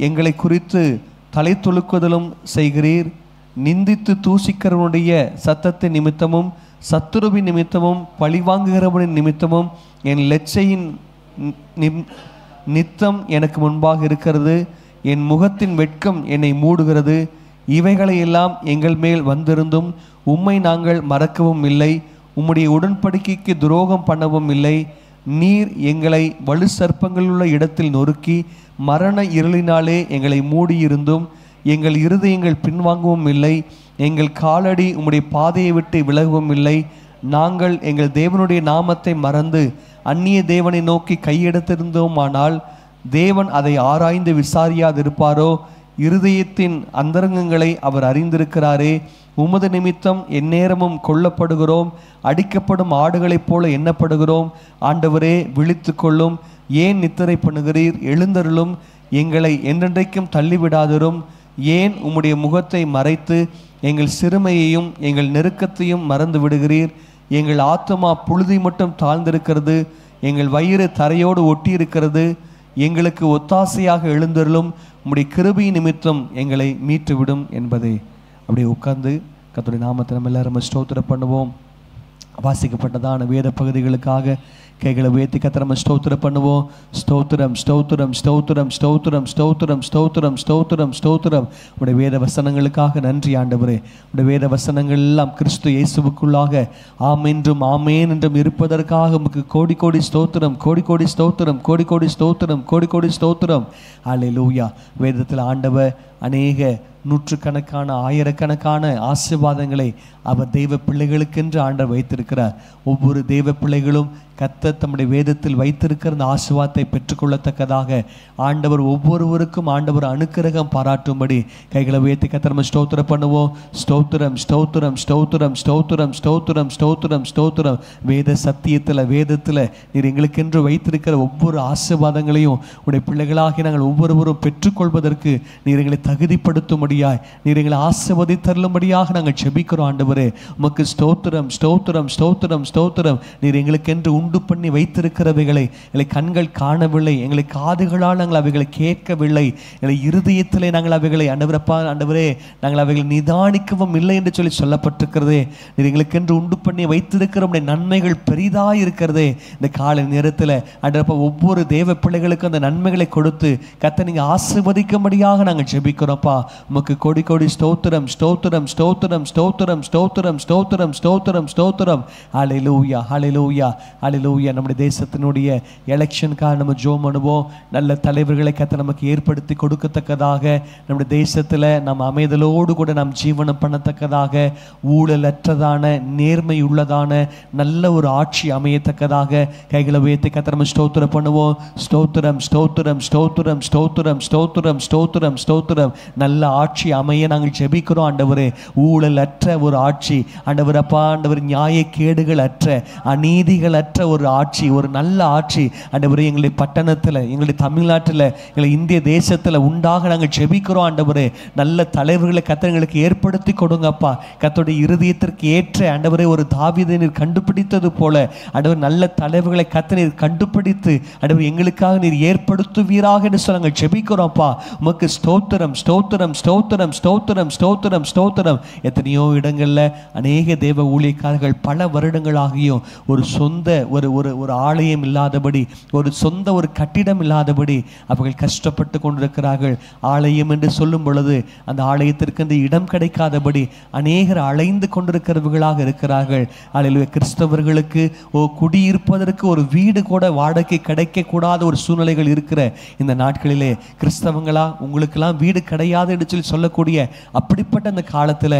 S1: எங்களை குறித்து தலை தொழுக்குதலும் செய்கிறீர். நிந்தித்து தூசிக்கிறவனுடைய சத்தத்தின் நிமித்தமும் சத்துருவின் நிமித்தமும் பழிவாங்குகிறவனின் நிமித்தமும் என் லெச்சையின் நித்தம் எனக்கு முன்பாக இருக்கிறது. என் முகத்தின் வெட்கம் என்னை மூடுகிறது. இவைகளையெல்லாம் எங்கள் மேல் வந்திருந்தும் உம்மை நாங்கள் மறக்கவும் இல்லை. உம்முடைய உடன்படிக்கைக்கு துரோகம் பண்ணவும் இல்லை. நீர் எங்களை வலு சர்ப்பங்களுள்ள இடத்தில் நொறுக்கி மரண இருளினாலே எங்களை மூடியிருந்தும் எங்கள் இருதயங்கள் பின்வாங்கவும் இல்லை. எங்கள் காலடி உம்முடைய பாதையை விட்டு விலகவும் இல்லை. நாங்கள் எங்கள் தேவனுடைய நாமத்தை மறந்து அந்நிய தேவனை நோக்கி கையெடுத்திருந்தோமானால் தேவன் அதை ஆராய்ந்து விசாரியாதிருப்பாரோ? இருதயத்தின் அந்தரங்கங்களை அவர் அறிந்திருக்கிறாரே. உமது நிமித்தம் எந்நேரமும் கொல்லப்படுகிறோம், அடிக்கப்படும் ஆடுகளைப் போல எண்ணப்படுகிறோம். ஆண்டவரே, விழித்து கொள்ளும். ஏன் நித்திரை பண்ணுகிறீர்? எழுந்தருளும். எங்களை என்றென்றைக்கும் தள்ளிவிடாதிரும். ஏன் உம்முடைய முகத்தை மறைத்து எங்கள் சிறுமையையும் எங்கள் நெருக்கத்தையும் மறந்து விடுகிறீர்? எங்கள் ஆத்துமா புழுதி மட்டும் தாழ்ந்திருக்கிறது. எங்கள் வயிறு தரையோடு ஒட்டி இருக்கிறது. எங்களுக்கு ஒத்தாசையாக எழுந்தருளும். உம்முடைய கிருபை நிமித்தம் எங்களை மீட்டுவிடும் என்பதே. அப்படியே உட்கார்ந்து கர்த்தருடைய நாமத்தை நம்ம எல்லாரும் ஸ்தோத்திரம் பண்ணுவோம். வாசிக்கப்பட்டதான வேத பகுதிகளுக்காக கைகளை உயர்த்தி கர்த்தரை நம்ம ஸ்தோத்திரம் பண்ணுவோம். ஸ்தோத்திரம், ஸ்தோத்திரம், ஸ்தோத்திரம், ஸ்தோத்திரம், ஸ்தோத்திரம், ஸ்தோத்திரம், ஸ்தோத்திரம், ஸ்தோத்திரம். உடைய வேத வசனங்களுக்காக நன்றி ஆண்டவரே. உடைய வேத வசனங்கள் எல்லாம் கிறிஸ்து இயேசுவுக்குள்ளாக ஆம் என்றும் ஆமேன் என்றும் இருப்பதற்காக உமக்கு கோடி கோடி ஸ்தோத்திரம், கோடி கோடி ஸ்தோத்திரம், கோடி கோடி ஸ்தோத்திரம், கோடி கோடி ஸ்தோத்திரம். அல்லேலூயா. வேதத்தில் ஆண்டவர் அநேக நூற்றுக்கணக்கான ஆயிரக்கணக்கான ஆசீர்வாதங்களை அவர் தெய்வ பிள்ளைகளுக்கென்று ஆண்டவர் வைத்திருக்கிறார். ஒவ்வொரு தெய்வ பிள்ளைகளும் கர்த்தர் தம்முடைய வேதத்தில் வைத்திருக்கிற அந்த ஆசீர்வாதத்தை பெற்றுக்கொள்ளத்தக்கதாக ஆண்டவர் ஒவ்வொருவருக்கும் ஆண்டவர் அனுக்கிரகம் பாராட்டும்படி கைகளை உயர்த்தி கர்த்தரை நம்ம ஸ்தோத்திரம் பண்ணுவோம். ஸ்தோத்திரம், ஸ்தோத்திரம், ஸ்தோத்திரம், ஸ்தோத்திரம், ஸ்தோத்திரம், ஸ்தோத்திரம், ஸ்தோத்திரம். வேத சத்தியத்தில் வேதத்தில் நீர் எங்களுக்கென்று வைத்திருக்கிற ஒவ்வொரு ஆசீர்வாதங்களையும் உடைய பிள்ளைகளாகி நாங்கள் ஒவ்வொருவரும் பெற்றுக்கொள்வதற்கு நீர் எங்களை தகுதிப்படுத்தும்படியாய் நீர் எங்களை ஆசீர்வதித்தருளும்படியாக நாங்கள் செபிக்கிறோம். ஆண்டவரே, உமக்கு ஸ்தோத்திரம், ஸ்தோத்திரம், ஸ்தோத்திரம், ஸ்தோத்திரம். நீர் எங்களுக்கென்று உண்டு பண்ணி வைத்திருக்கிறவைகளை எங்களை கண்கள் காணவில்லை, எங்களை காதுகளால் நாங்கள் அவைகளை கேட்கவில்லை, எங்களை இருதயத்திலே நாங்கள் அவைகளை ஆண்டவரே நாங்கள் அவைகளை நிதானிக்கவும் இல்லை என்று சொல்லி சொல்லப்பட்டிருக்கிறதே. நீர் எங்களுக்கென்று உண்டு பண்ணி வைத்திருக்கிற நன்மைகள் பெரிதாக இருக்கிறதே. இந்த காலை நேரத்தில் ஆண்டவரப்பா ஒவ்வொரு தேவ பிள்ளைகளுக்கும் அந்த நன்மைகளை கொடுத்து கர்த்தர் நீங்க ஆசீர்வதிக்கும்படியாக நாங்கள் ஜெபிக்கிறோம்ப்பா. உமக்கு கோடி கோடி ஸ்தோத்திரம், ஸ்தோத்திரம், ஸ்தோத்திரம், ஸ்தோத்திரம், ஸ்தோத்திரம், ஸ்தோத்திரம், ஸ்தோத்திரம், ஸ்தோத்திரம். ஹல்லேலூயா, ஹல்லேலூயா, ஹல்லேலூயா. அல்லேலூயா. நம்முடைய தேசத்தினுடைய எலெக்ஷனுக்காக நம்ம ஜெபம் பண்ணுவோம். நல்ல தலைவர்களை கர்த்தர் நமக்கு ஏற்படுத்தி கொடுக்கத்தக்கதாக, நம்முடைய தேசத்தில் நம்ம அமைதலோடு கூட நாம் ஜீவனம் பண்ணத்தக்கதாக, ஊழலற்றதான நேர்மை உள்ளதான நல்ல ஒரு ஆட்சி அமையத்தக்கதாக கைகளை உயர்த்தி கர்த்தர் நம்ம ஸ்தோத்திரம் பண்ணுவோம். ஸ்தோத்திரம் ஸ்தோத்திரம் ஸ்தோத்திரம் ஸ்தோத்திரம் ஸ்தோத்திரம் ஸ்தோத்திரம் ஸ்தோத்திரம். நல்ல ஆட்சி அமைய நாங்கள் ஜெபிக்கிறோம் ஆண்டவரே. ஊழல் அற்ற ஒரு ஆட்சி ஆண்டவர் அப்பா, ஆண்டவர் நியாயக்கேடுகள் அற்ற அநீதிகள் அற்ற ஒரு ஆட்சி, ஒரு நல்ல ஆட்சி ஆண்டவரே எங்களுடைய பட்டணத்தில், எங்களுடைய தமிழ்நாட்டில், எங்களை இந்திய தேசத்தில் உண்டாக நாங்கள் ஜெபிக்கிறோம் ஆண்டவரே. நல்ல தலைவர்களை கர்த்தர் எங்களுக்கு ஏற்படுத்தி கொடுங்கப்பா. கர்த்தருடைய இருதயத்திற்கு ஏற்ற ஆண்டவரே ஒரு தாவீதை நீர் கண்டுபிடித்தது போல ஆண்டவர் நல்ல தலைவர்களை கர்த்தர் நீர் கண்டுபிடித்து ஆண்டவர் எங்களுக்காக நீர் ஏற்படுத்துவீராக என்று சொல்ல நாங்கள் ஜெபிக்கிறோம்ப்பா. உமக்கு ஸ்தோத்திரம் ஸ்தோத்திரம் ஸ்தோத்திரம் ஸ்தோத்திரம் ஸ்தோத்திரம் ஸ்தோத்திரம். எத்தனையோ இடங்களில் அநேக தேவ ஊழியக்காரர்கள் பல வருடங்களாகியும் ஒரு சொந்த ஒரு ஆலயம் இல்லாதபடி, ஒரு சொந்த ஒரு கட்டிடம் இல்லாதபடி அவர்கள் கஷ்டப்பட்டு கொண்டிருக்கிறார்கள். ஆலயம் என்று சொல்லும் பொழுது அந்த ஆலயத்திற்கு அந்த இடம் கிடைக்காதபடி அநேகர் அலைந்து கொண்டிருக்கிறவர்களாக இருக்கிறார்கள். அல்லேலூயா. கிறிஸ்தவர்களுக்கு குடியிருப்பதற்கு ஒரு வீடு கூட வாடகை கிடைக்கக்கூடாத ஒரு சூழ்நிலைகள் இருக்கிற இந்த நாட்களிலே, கிறிஸ்தவங்களா உங்களுக்கெல்லாம் வீடு கிடையாது என்று சொல்லி சொல்லக்கூடிய அப்படிப்பட்ட அந்த காலத்தில்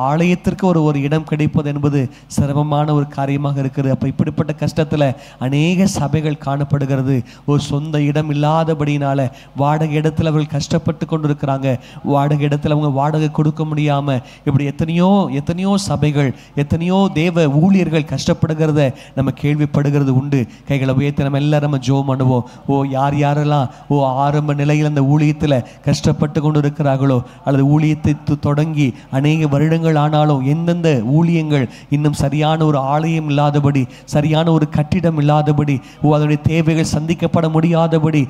S1: ஆலயத்திற்கு ஒரு இடம் கிடைப்பது என்பது சிரமமான ஒரு காரியமாக இருக்கிறது. அப்போ இப்படிப்பட்ட கஷ்டத்தில் அநேக சபைகள் காணப்படுகிறது. ஒரு சொந்த இடம் இல்லாதபடினால வாடகை இடத்துல அவர்கள் கஷ்டப்பட்டு கொண்டிருக்கிறாங்க. வாடகை இடத்துல அவங்க வாடகை கொடுக்க முடியாம இப்படி எத்தனையோ சபைகள், எத்தனையோ தேவ ஊழியர்கள் கஷ்டப்படுகிறத நம்ம கேள்விப்படுகிறது உண்டு. கைகளை உயர்த்தி நம்ம எல்லாரும் நம்ம ஜெபம் பண்ணுவோம். யார் யாரெல்லாம் ஆரம்ப நிலையில் அந்த ஊழியத்தில் கஷ்டப்பட்டு கொண்டு இருக்கிறார்களோ, அல்லது ஊழியத்தை தொடங்கி அநேக வருடங்கள் ஆனாலும் எந்தெந்த ஊழியங்கள் இன்னும் சரியான ஒரு ஆலயம் இல்லாதபடி, சரியான ஒரு கட்டிடம் இல்லாதபடி, அதனுடைய தேவைகள் சந்திக்கப்பட முடியாதபடி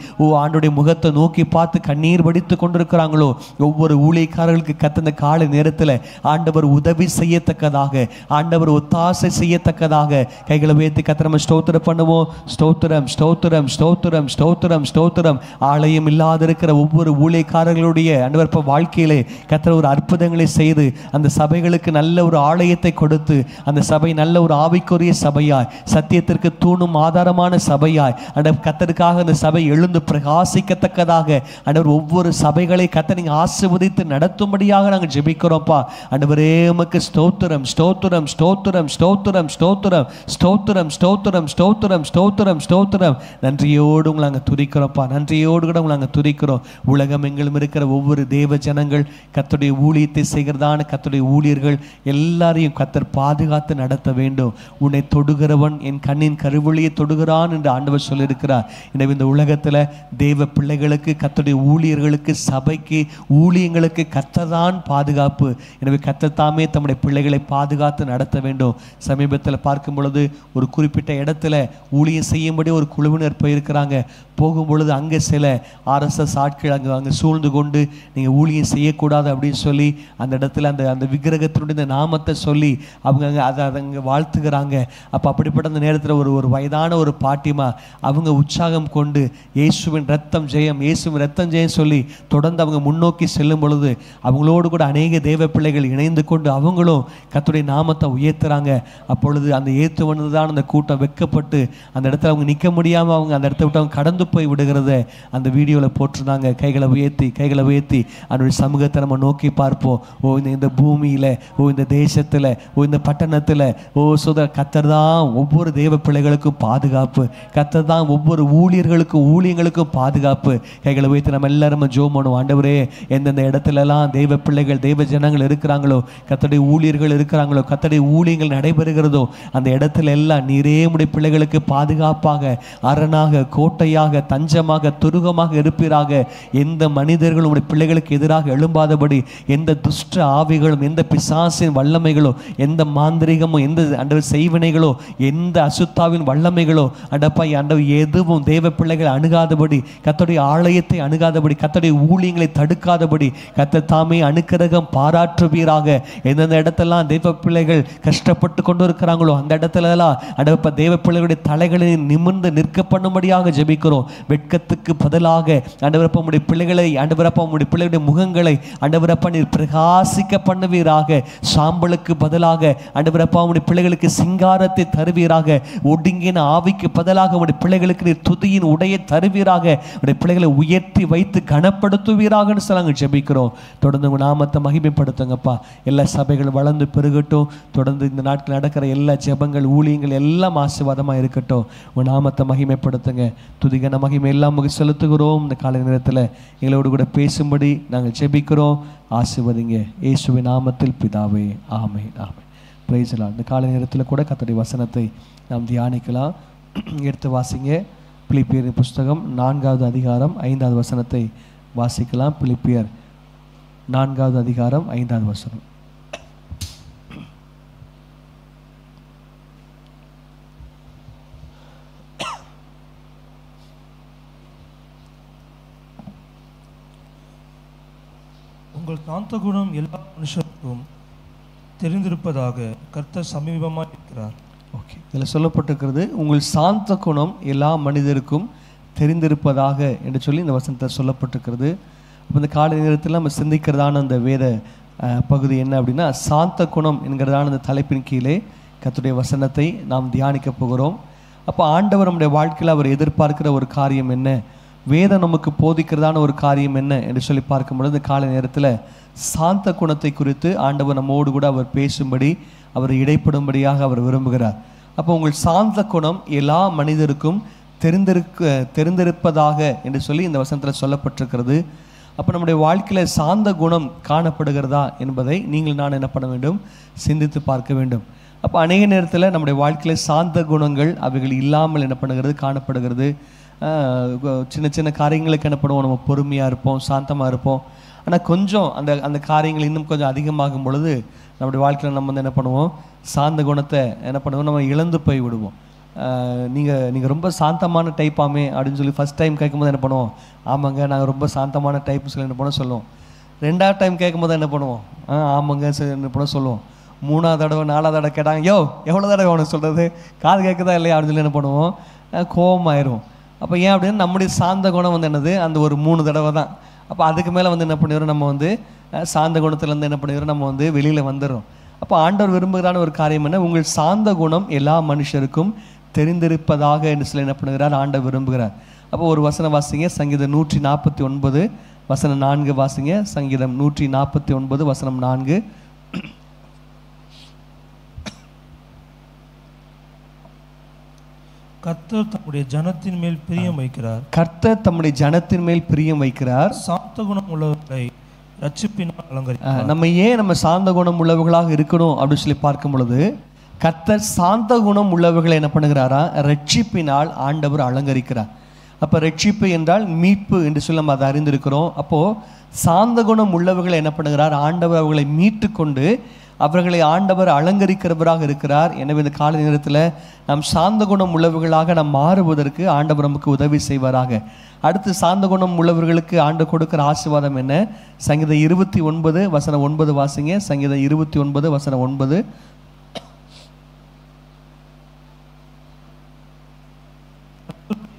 S1: ஆண்டுடைய முகத்தை நோக்கி பார்த்து கண்ணீர் வடித்து கொண்டிருக்கிறாங்களோ, ஒவ்வொரு ஊழியக்காரர்களுக்கு கத்தந்த காலை நேரத்தில் ஆண்டவர் உதவி செய்யத்தக்கதாக, ஆண்டவர் ஒத்தாசை செய்யத்தக்கதாக கைகளை உயர்த்தி கர்த்தரை நம்ம ஸ்தோத்திரம் பண்ணுவோம். ஸ்தோத்திரம் ஸ்தோத்திரம் ஸ்தோத்திரம் ஸ்தோத்திரம் ஸ்தோத்திரம். ஆலயம் இல்லாத இருக்கிற ஒவ்வொரு ஊழியக்காரர்களுடைய ஆண்டவர் வாழ்க்கையிலே கர்த்தர் ஒரு அற்புதங்களை செய்து அந்த சபைகளுக்கு நல்ல ஒரு ஆலயத்தை கொடுத்து, அந்த சபை நல்ல ஒரு ஆவிக்குரிய சபையாய், சத்தியத்திற்கு தூணும் ஆதாரமான சபையாய் ஆண்டவர் கர்த்தருக்காக அந்த சபை எழுந்து பிரகாசிக்கத்தக்கதாக ஆண்டவர் ஒவ்வொரு சபைகளை கர்த்தர் நீங்க ஆசீர்வதித்து நடத்தும்படியாக நாங்கள் ஜெபிக்கிறோம்ப்பா. ஆண்டவரே உமக்கு ஸ்தோத்திரம் ஸ்தோத்திரம் ஸ்தோத்திரம் ஸ்தோத்திரம் ஸ்தோத்திரம் ஸ்தோத்திரம் ஸ்தோத்திரம் ஸ்தோத்திரம் ஸ்தோத்திரம் ஸ்தோத்திரம். நன்றியோடு உங்களை நாங்கள் துதிக்கிறோம்ப்பா. நன்றியோடு கூட உங்களை நாங்கள் துதிக்கிறோம். உலகம் எங்களும் இருக்கிற ஒவ்வொரு தேவ ஜனங்கள், கர்த்தருடைய ஊழியத்தை செய்கிறதான கர்த்தருடைய ஊழியர்கள் எல்லாரையும் கர்த்தர் பாதுகாத்து நடத்த வேண்டும். உன்னை தொடுகிறவன் என் கண்ணின் கருவழியை தொடுகிறான் என்று ஆண்டவர் சொல்லியிருக்கிறார். எனவே இந்த உலகத்தில் தேவ பிள்ளைகளுக்கு, கர்த்தருடைய ஊழியர்களுக்கு, சபைக்கு, ஊழியங்களுக்கு கர்த்தர்தான் பாதுகாப்பு. எனவே கர்த்தர் தாமே தம்முடைய பிள்ளைகளை பாதுகாத்து நடத்த வேண்டும். சமீபத்தில் பார்க்கும் பொழுது ஒரு குறிப்பிட்ட இடத்துல ஊழியம் செய்யும்படி ஒரு குழுவினர் போயிருக்கிறாங்க. போகும் பொழுது அங்கே சில RSS ஆட்கள் அங்கே சூழ்ந்து கொண்டு நீங்கள் ஊழியம் செய்யக்கூடாது அப்படின்னு சொல்லி அந்த இடத்துல அந்த விக்கிரகத்தினுடைய நாமத்தை சொல்லி அவங்க அதை அங்கே வாழ்த்துக்கிறாங்க. அப்போ அப்படிப்பட்ட அந்த நேரத்தில் ஒரு வயதான ஒரு பாட்டிமா அவங்க உற்சாகம் கொண்டு இயேசுவின் ரத்தம் ஜெயம், இயேசுவின் ரத்தம் ஜெயம் சொல்லி தொடர்ந்து அவங்க முன்னோக்கி செல்லும் பொழுது அவங்களோடு கூட அநேக தேவ பிள்ளைகள் இணைந்து கொண்டு அவங்களும் கர்த்தருடைய நாமத்தை உயர்த்துறாங்க. அப்பொழுது அந்த ஏற்று வந்ததுதான் அந்த கூட்டம் வெட்கப்பட்டு அந்த இடத்துல அவங்க நிற்க முடியாமல் அவங்க அந்த இடத்த விட்டு அவங்க கடந்து போய் விடுகிறத அந்த வீடியோவில் போட்டிருந்தாங்க. கைகளை உயர்த்தி அதனுடைய சமூகத்தை நம்ம நோக்கி பார்ப்போம். இந்த பூமியில், இந்த தேசத்தில், இந்த பட்டணத்தில் கர்த்தர் தான் ஒவ்வொரு தேவ பிள்ளைகளுக்கும் பாதுகாப்பு. கர்த்தர் தான் ஒவ்வொரு ஊழியங்களுக்கும் பாதுகாப்பு. கைகளை உயர்த்தி நம்ம எல்லாரும் ஜெபம் பண்ணுவோம். ஆண்டவரே, எந்தெந்த இடத்துலலாம் தேவ பிள்ளைகள், தேவ ஜனங்கள் இருக்கிறாங்களோ, கர்த்தருடைய ஊழியர்கள் இருக்கிறாங்களோ, கர்த்தருடைய ஊழியங்கள் நடைபெறுகிறதோ அந்த இடத்துல எல்லாம் நீரே உம்முடைய பிள்ளைகளுக்கு பாதுகாப்பாக, அரணாக, கோட்டையாக, தஞ்சமாக, துருகமாக இருப்பீராக. எந்த மனிதர்களும் உடைய பிள்ளைகளுக்கு எதிராக எழும்பாதபடி, எந்த துஷ்ட ஆவிகளும், எந்த பிசாசின் வல்லமைகளோ, எந்த மாந்திரிகமோ, எந்த ஆண்டவர் செய்வினைகளோ, எந்த அசுத்தாவின் வல்லமைகளோ அடப்பாய் ஆண்டவர் எதுவும் தேவ பிள்ளைகளை அணுகாதபடி, கர்த்தருடைய ஆலயத்தை அணுகாதபடி, கர்த்தருடைய ஊழியங்களை தடுக்காதபடி கர்த்தர் தாமே அனுக்கிரகம் பாராட்டுவீராக. எந்தெந்த இடத்தெல்லாம் தேவ பிள்ளைகள் கஷ்டப்பட்டு கொண்டு இருக்கிறாங்களோ அந்த இடத்துலலாம் அடப்ப தேவ பிள்ளைகளுடைய தலைகளை நிமிர்ந்து நிற்க பண்ணும்படியாக ஜெபிக்கிறோம். வெட்கத்துக்கு பதிலாக ஆண்டவரப்பா உம்முடைய பிள்ளைகளை, ஆண்டவரப்பா உம்முடைய பிள்ளைகளுடைய முகங்களை ஆண்டவரப்பா நீர் பிரகாசிக்க பண்ணுவீராக. சாம்பலுக்கு பதிலாக ஆண்டவரப்பா உம்முடைய பிள்ளைகளுக்கு சிங்காரத்தை தருவீராக. ஒடுங்கின ஆவிக்கு பதிலாக உடைய பிள்ளைகளுக்கு நீர் துதியின் உடைய தருவீராக, உடைய பிள்ளைகளை உயர்த்தி வைத்து கனப்படுத்துவீராகன்னு சொல்ல ஜெபிக்கிறோம். தொடர்ந்து உங்கள் நாமத்தை மகிமைப்படுத்துங்கப்பா. எல்லா சபைகளும் வளர்ந்து பெருகட்டும். தொடர்ந்து இந்த நாட்கள் நடக்கிற எல்லா ஜெபங்கள் ஊழியங்கள் எல்லாம் ஆசீர்வாதமாக இருக்கட்டும். உங்கள் நாமத்தை மகிமைப்படுத்துங்க. துதிகன மகிமை எல்லாம் உங்களுக்கு செலுத்துகிறோம். இந்த காலை நேரத்தில் எங்களோடு கூட பேசும்படி நாங்கள் ஜெபிக்கிறோம். ஆசீர்வதிங்க இயேசுவின் நாமத்தில் பிதாவே, ஆமென், ஆமென். Praise the Lord. இந்த காலை நேரத்தில் கூட கர்த்தருடைய வசனத்தை நாம் தியானிக்கலாம். எடுத்து வாசிங்க. பிலிப்பியரின் புஸ்தகம் 4வது அதிகாரம் 5வது வசனத்தை வாசிக்கலாம். பிலிப்பியர் 4வது அதிகாரம் 5வது வசனம்.
S2: உங்கள் சாந்த குணம் எல்லா மனுஷருக்கும் தெரிந்திருப்பதாக கர்த்தர் சமீபமாக இருக்கிறார்.
S1: ஓகே, இதில் சொல்லப்பட்டிருக்கிறது உங்கள் சாந்த குணம் எல்லா மனிதருக்கும் தெரிந்திருப்பதாக என்று சொல்லி இந்த வசனத்தை சொல்லப்பட்டிருக்கிறது. அப்போ இந்த காலை நேரத்தில் நம்ம சிந்திக்கிறதான அந்த வேத பகுதி என்ன அப்படின்னா, சாந்த குணம் என்கிறதான அந்த தலைப்பின் கீழே கர்த்தருடைய வசனத்தை நாம் தியானிக்க போகிறோம். அப்போ ஆண்டவர் நம்முடைய வாழ்க்கையில் அவர் எதிர்பார்க்கிற ஒரு காரியம் என்ன, வேதம் நமக்கு போதிக்கிறதான ஒரு காரியம் என்ன என்று சொல்லி பார்க்கும்பொழுது இந்த காலை நேரத்தில் சாந்த குணத்தை குறித்து ஆண்டவர் நம்மோடு கூட அவர் பேசும்படி, அவர் இடைப்படும்படியாக அவர் விரும்புகிறார். அப்போ உங்கள் சாந்த குணம் எல்லா மனிதருக்கும் தெரிந்திருப்பதாக என்று சொல்லி இந்த வசனத்தில் சொல்லப்பட்டிருக்கிறது. அப்போ நம்முடைய வாழ்க்கையில் சாந்த குணம் காணப்படுகிறதா என்பதை நீங்கள் நான் என்ன பண்ண வேண்டும், சிந்தித்து பார்க்க வேண்டும். அப்போ அநேக நேரத்தில் நம்முடைய வாழ்க்கையில் சாந்த குணங்கள் அவைகள் இல்லாமல் என்ன பண்ணுகிறது, காணப்படுகிறது. சின்ன சின்ன காரியங்களுக்கு என்ன பண்ணுவோம், நம்ம பொறுமையாக இருப்போம், சாந்தமாக இருப்போம். ஆனால் கொஞ்சம் அந்த காரியங்கள் இன்னும் கொஞ்சம் அதிகமாகும் பொழுது நம்முடைய வாழ்க்கையில் நம்ம வந்து என்ன பண்ணுவோம், சாந்த குணத்தை என்ன பண்ணுவோம், நம்ம இழந்து போய் விடுவோம். நீங்கள் ரொம்ப சாந்தமான டைப்பாமே அப்படின்னு சொல்லி ஃபஸ்ட் டைம் கேட்கும்போது என்ன பண்ணுவோம், ஆமாங்க நாங்கள் ரொம்ப சாந்தமான டைப்னு சொல்லி என்ன பண்ண சொல்லுவோம். 2வது டைம் கேட்கும்போது என்ன பண்ணுவோம், ஆமாங்க சரி என்ன பண்ண சொல்லுவோம். 3வது தடவை 4வது தடவை கேட்டாங்க, யோ எவ்வளோ தடவை அவனுக்கு சொல்கிறது, காது கேட்குதா இல்லையா அப்படின்னு சொல்லி என்ன பண்ணுவோம், கோபமாயிரும். அப்போ ஏன் அப்படின்னா நம்முடைய சாந்த குணம் வந்து என்னது, அந்த ஒரு 3 தடவை தான். அப்போ அதுக்கு மேலே வந்து என்ன பண்ணிடுறோம், நம்ம வந்து சாந்த குணத்துலேருந்து என்ன பண்ணிடுறோம், நம்ம வந்து வெளியில் வந்துடுறோம். அப்போ ஆண்டவர் விரும்புகிறான ஒரு காரியம் என்ன, உங்கள் சாந்த குணம் எல்லா மனுஷருக்கும் தெரிந்திருப்பதாக என்று சொல்லி என்ன பண்ணுகிறார், ஆண்டவர் விரும்புகிறார். அப்போ ஒரு வசனம் வாசிங்க, சங்கீதம் 149 வசனம் 4 வாசிங்க. சங்கீதம் 149 வசனம் 4.
S2: கர்த்தர் தம்முடைய ஜனத்தின் மேல் பிரியம் வைக்கிறார்.
S1: கர்த்தர் தம்முடைய ஜனத்தின் மேல் பிரியம் வைக்கிறார்.
S2: சாந்த குணம் உள்ளவர்களை ரட்சிப்பினால் அலங்கரிக்கிறார்.
S1: நம்ம ஏன் நம்ம சாந்த குணம் உள்ளவர்களாக இருக்கணும் அப்படின்னு சொல்லி பார்க்கும் பொழுது, கர்த்தர் சாந்த குணம் உள்ளவர்களை என்ன பண்ணுகிறாரா, ரட்சிப்பினால் ஆண்டவர் அலங்கரிக்கிறார். அப்போ ரட்சிப்பு என்றால் மீட்பு என்று சொல்லி நம்ம அதை அறிந்திருக்கிறோம். அப்போது சாந்த குணம் உள்ளவர்களை என்ன பண்ணுகிறார், ஆண்டவர் அவர்களை மீட்டு கொண்டு அவர்களை ஆண்டவர் அலங்கரிக்கிறவராக இருக்கிறார். எனவே இந்த காலை நேரத்தில் நாம் சாந்த குணம் உள்ளவர்களாக நாம் மாறுவதற்கு ஆண்டவர் நமக்கு உதவி செய்வாராக. அடுத்து சாந்த குணம் உள்ளவர்களுக்கு ஆண்டவர் கொடுக்கிற ஆசீர்வாதம் என்ன, சங்கீதம் 29 வசனம் 9 வாசிங்க. சங்கீதம் 29 வசனம் 9.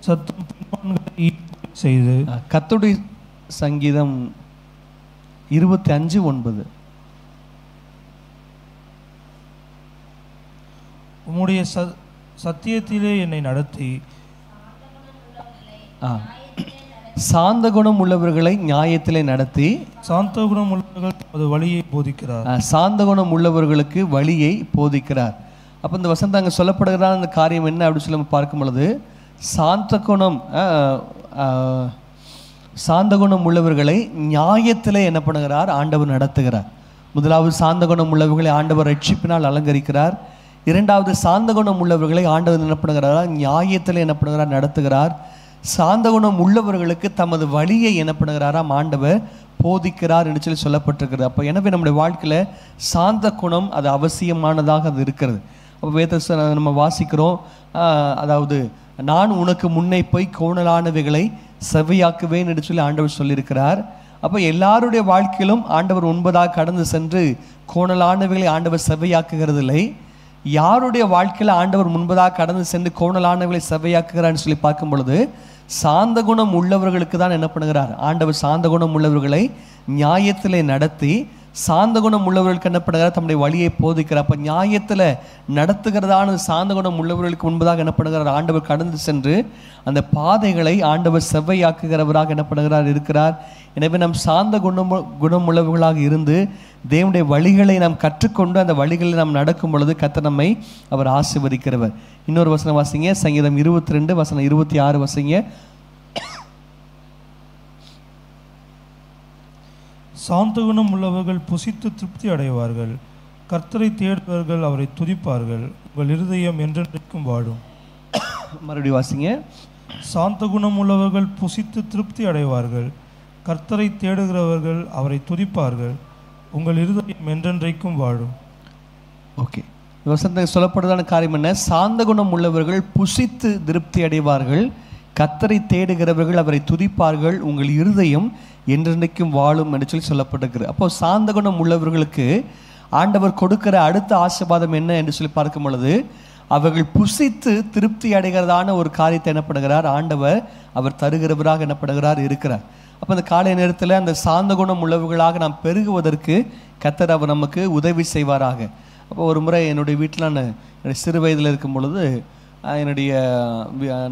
S2: சத்தம் செய்து
S1: கர்த்தருடைய சங்கீதம் 25:9.
S2: உம்முடைய சத்தியத்திலே என்னை நடத்தி
S1: சாந்த குணம் உள்ளவர்களை நியாயத்திலே நடத்தி,
S2: சாந்த குணம் உள்ளவர்கள் தமது வழியை போதிக்கிறார்.
S1: சாந்த குணம் உள்ளவர்களுக்கு வழியை போதிக்கிறார். அப்போ இந்த வசனம் அங்கே சொல்லப்படுகிற அந்த காரியம் என்ன அப்படின்னு சொல்லி நம்ம பார்க்கும் பொழுது, சாந்த குணம் உள்ளவர்களை நியாயத்திலே என்ன பண்ணுகிறார், ஆண்டவர் நடத்துகிறார். முதலாவது சாந்த குணம் உள்ளவர்களை ஆண்டவர் ரட்சிப்பினால் அலங்கரிக்கிறார். 2வது சாந்த குணம் உள்ளவர்களை ஆண்டவர் என்ன பண்ணுகிறாரா, நியாயத்தில் என்ன பண்ணுகிறார், நடத்துகிறார். சாந்த குணம் உள்ளவர்களுக்கு தமது வழியை என்ன பண்ணுகிறாரா, ஆண்டவர் போதிக்கிறார் என்று சொல்லி சொல்லப்பட்டிருக்கிறது. அப்போ எனவே நம்முடைய வாழ்க்கையில் சாந்த குணம் அது அவசியமானதாக அது இருக்கிறது. அப்போ வேதத்தை நம்ம வாசிக்கிறோம், அதாவது நான் உனக்கு முன்னே போய் கோணலானவைகளை செவ்வையாக்குவேன் என்று சொல்லி ஆண்டவர் சொல்லியிருக்கிறார். அப்போ எல்லாருடைய வாழ்க்கையிலும் ஆண்டவர் முன்பதாக கடந்து சென்று கோணலானவைகளை ஆண்டவர் செவ்வையாக்குகிறதில்லை. யாருடைய வாழ்க்கையில் ஆண்டவர் முன்பதாக கடந்து சென்று கோணலானவைகளை செவ்வையாக்குகிறான்னு சொல்லி பார்க்கும் பொழுது, சாந்த குணம் உள்ளவர்களுக்கு தான் என்ன பண்ணுகிறார், ஆண்டவர் சாந்த குணம் உள்ளவர்களை நியாயத்திலே நடத்தி சாந்த குணம் உள்ளவர்களுக்கு என்ன பண்ணுகிறார்? தம்முடைய வழியை போதிக்கிறார். அப்போ நியாயத்தில் நடத்துகிறதான சாந்த குணம் உள்ளவர்களுக்கு முன்பதாக என்ன பண்ணுகிறார்? ஆண்டவர் கடந்து சென்று அந்த பாதைகளை ஆண்டவர் செவ்வையாக்குகிறவராக என்ன பண்ணுகிறார்? இருக்கிறார். எனவே நாம் சாந்த குணம் உள்ளவர்களாக இருந்து தேவனுடைய வழிகளை நாம் கற்றுக்கொண்டு அந்த வழிகளில் நாம் நடக்கும் பொழுது கர்த்தர் நம்மை அவர் ஆசீர்வதிக்கிறவர். இன்னொரு வசனம் வாசிங்க, சங்கீதம் 22 வசனம் 26 வாசிங்க.
S2: சாந்த குணம் உள்ளவர்கள் புசித்து திருப்தி அடைவார்கள், கர்த்தரை தேடுபவர்கள் அவரை துதிப்பார்கள், உங்கள் இருதயம் என்றென்றைக்கும் வாழும்.
S1: மறுபடியும் வாசிங்க.
S2: சாந்த குணம் உள்ளவர்கள் புசித்து திருப்தி அடைவார்கள், கர்த்தரை தேடுகிறவர்கள் அவரை துதிப்பார்கள், உங்கள் இருதயம் என்றென்றைக்கும் வாழும்.
S1: ஓகே, வசனத்தில் சொல்லப்படுறதான காரியம் என்ன? சாந்த குணம் உள்ளவர்கள் புசித்து திருப்தி அடைவார்கள், கர்த்தரை தேடுகிறவர்கள் அவரை துதிப்பார்கள், உங்கள் இருதயம் என்றென்றைக்கும் வாழும் என்று சொல்லப்பட்டிருக்கிறது. அப்போ சாந்த குணம் உள்ளவர்களுக்கு ஆண்டவர் கொடுக்கிற அடுத்த ஆசீர்வாதம் என்ன என்று சொல்லி பார்க்கும் பொழுது, அவர்கள் புசித்து திருப்தி அடைகிறதான ஒரு காரியத்தை என்ன பண்ணுகிறார்? ஆண்டவர் அவர் தருகிறவராக என்ன பண்ணுகிறார்? இருக்கிறார். அப்போ அந்த காலை நேரத்தில் அந்த சாந்த குணம் உள்ளவர்களாக நாம் பெருகுவதற்கு கர்த்தர் அவர் நமக்கு உதவி செய்வாராக. அப்போ ஒரு முறை என்னுடைய வீட்டில் என்னுடைய சிறு வயதில் இருக்கும் பொழுது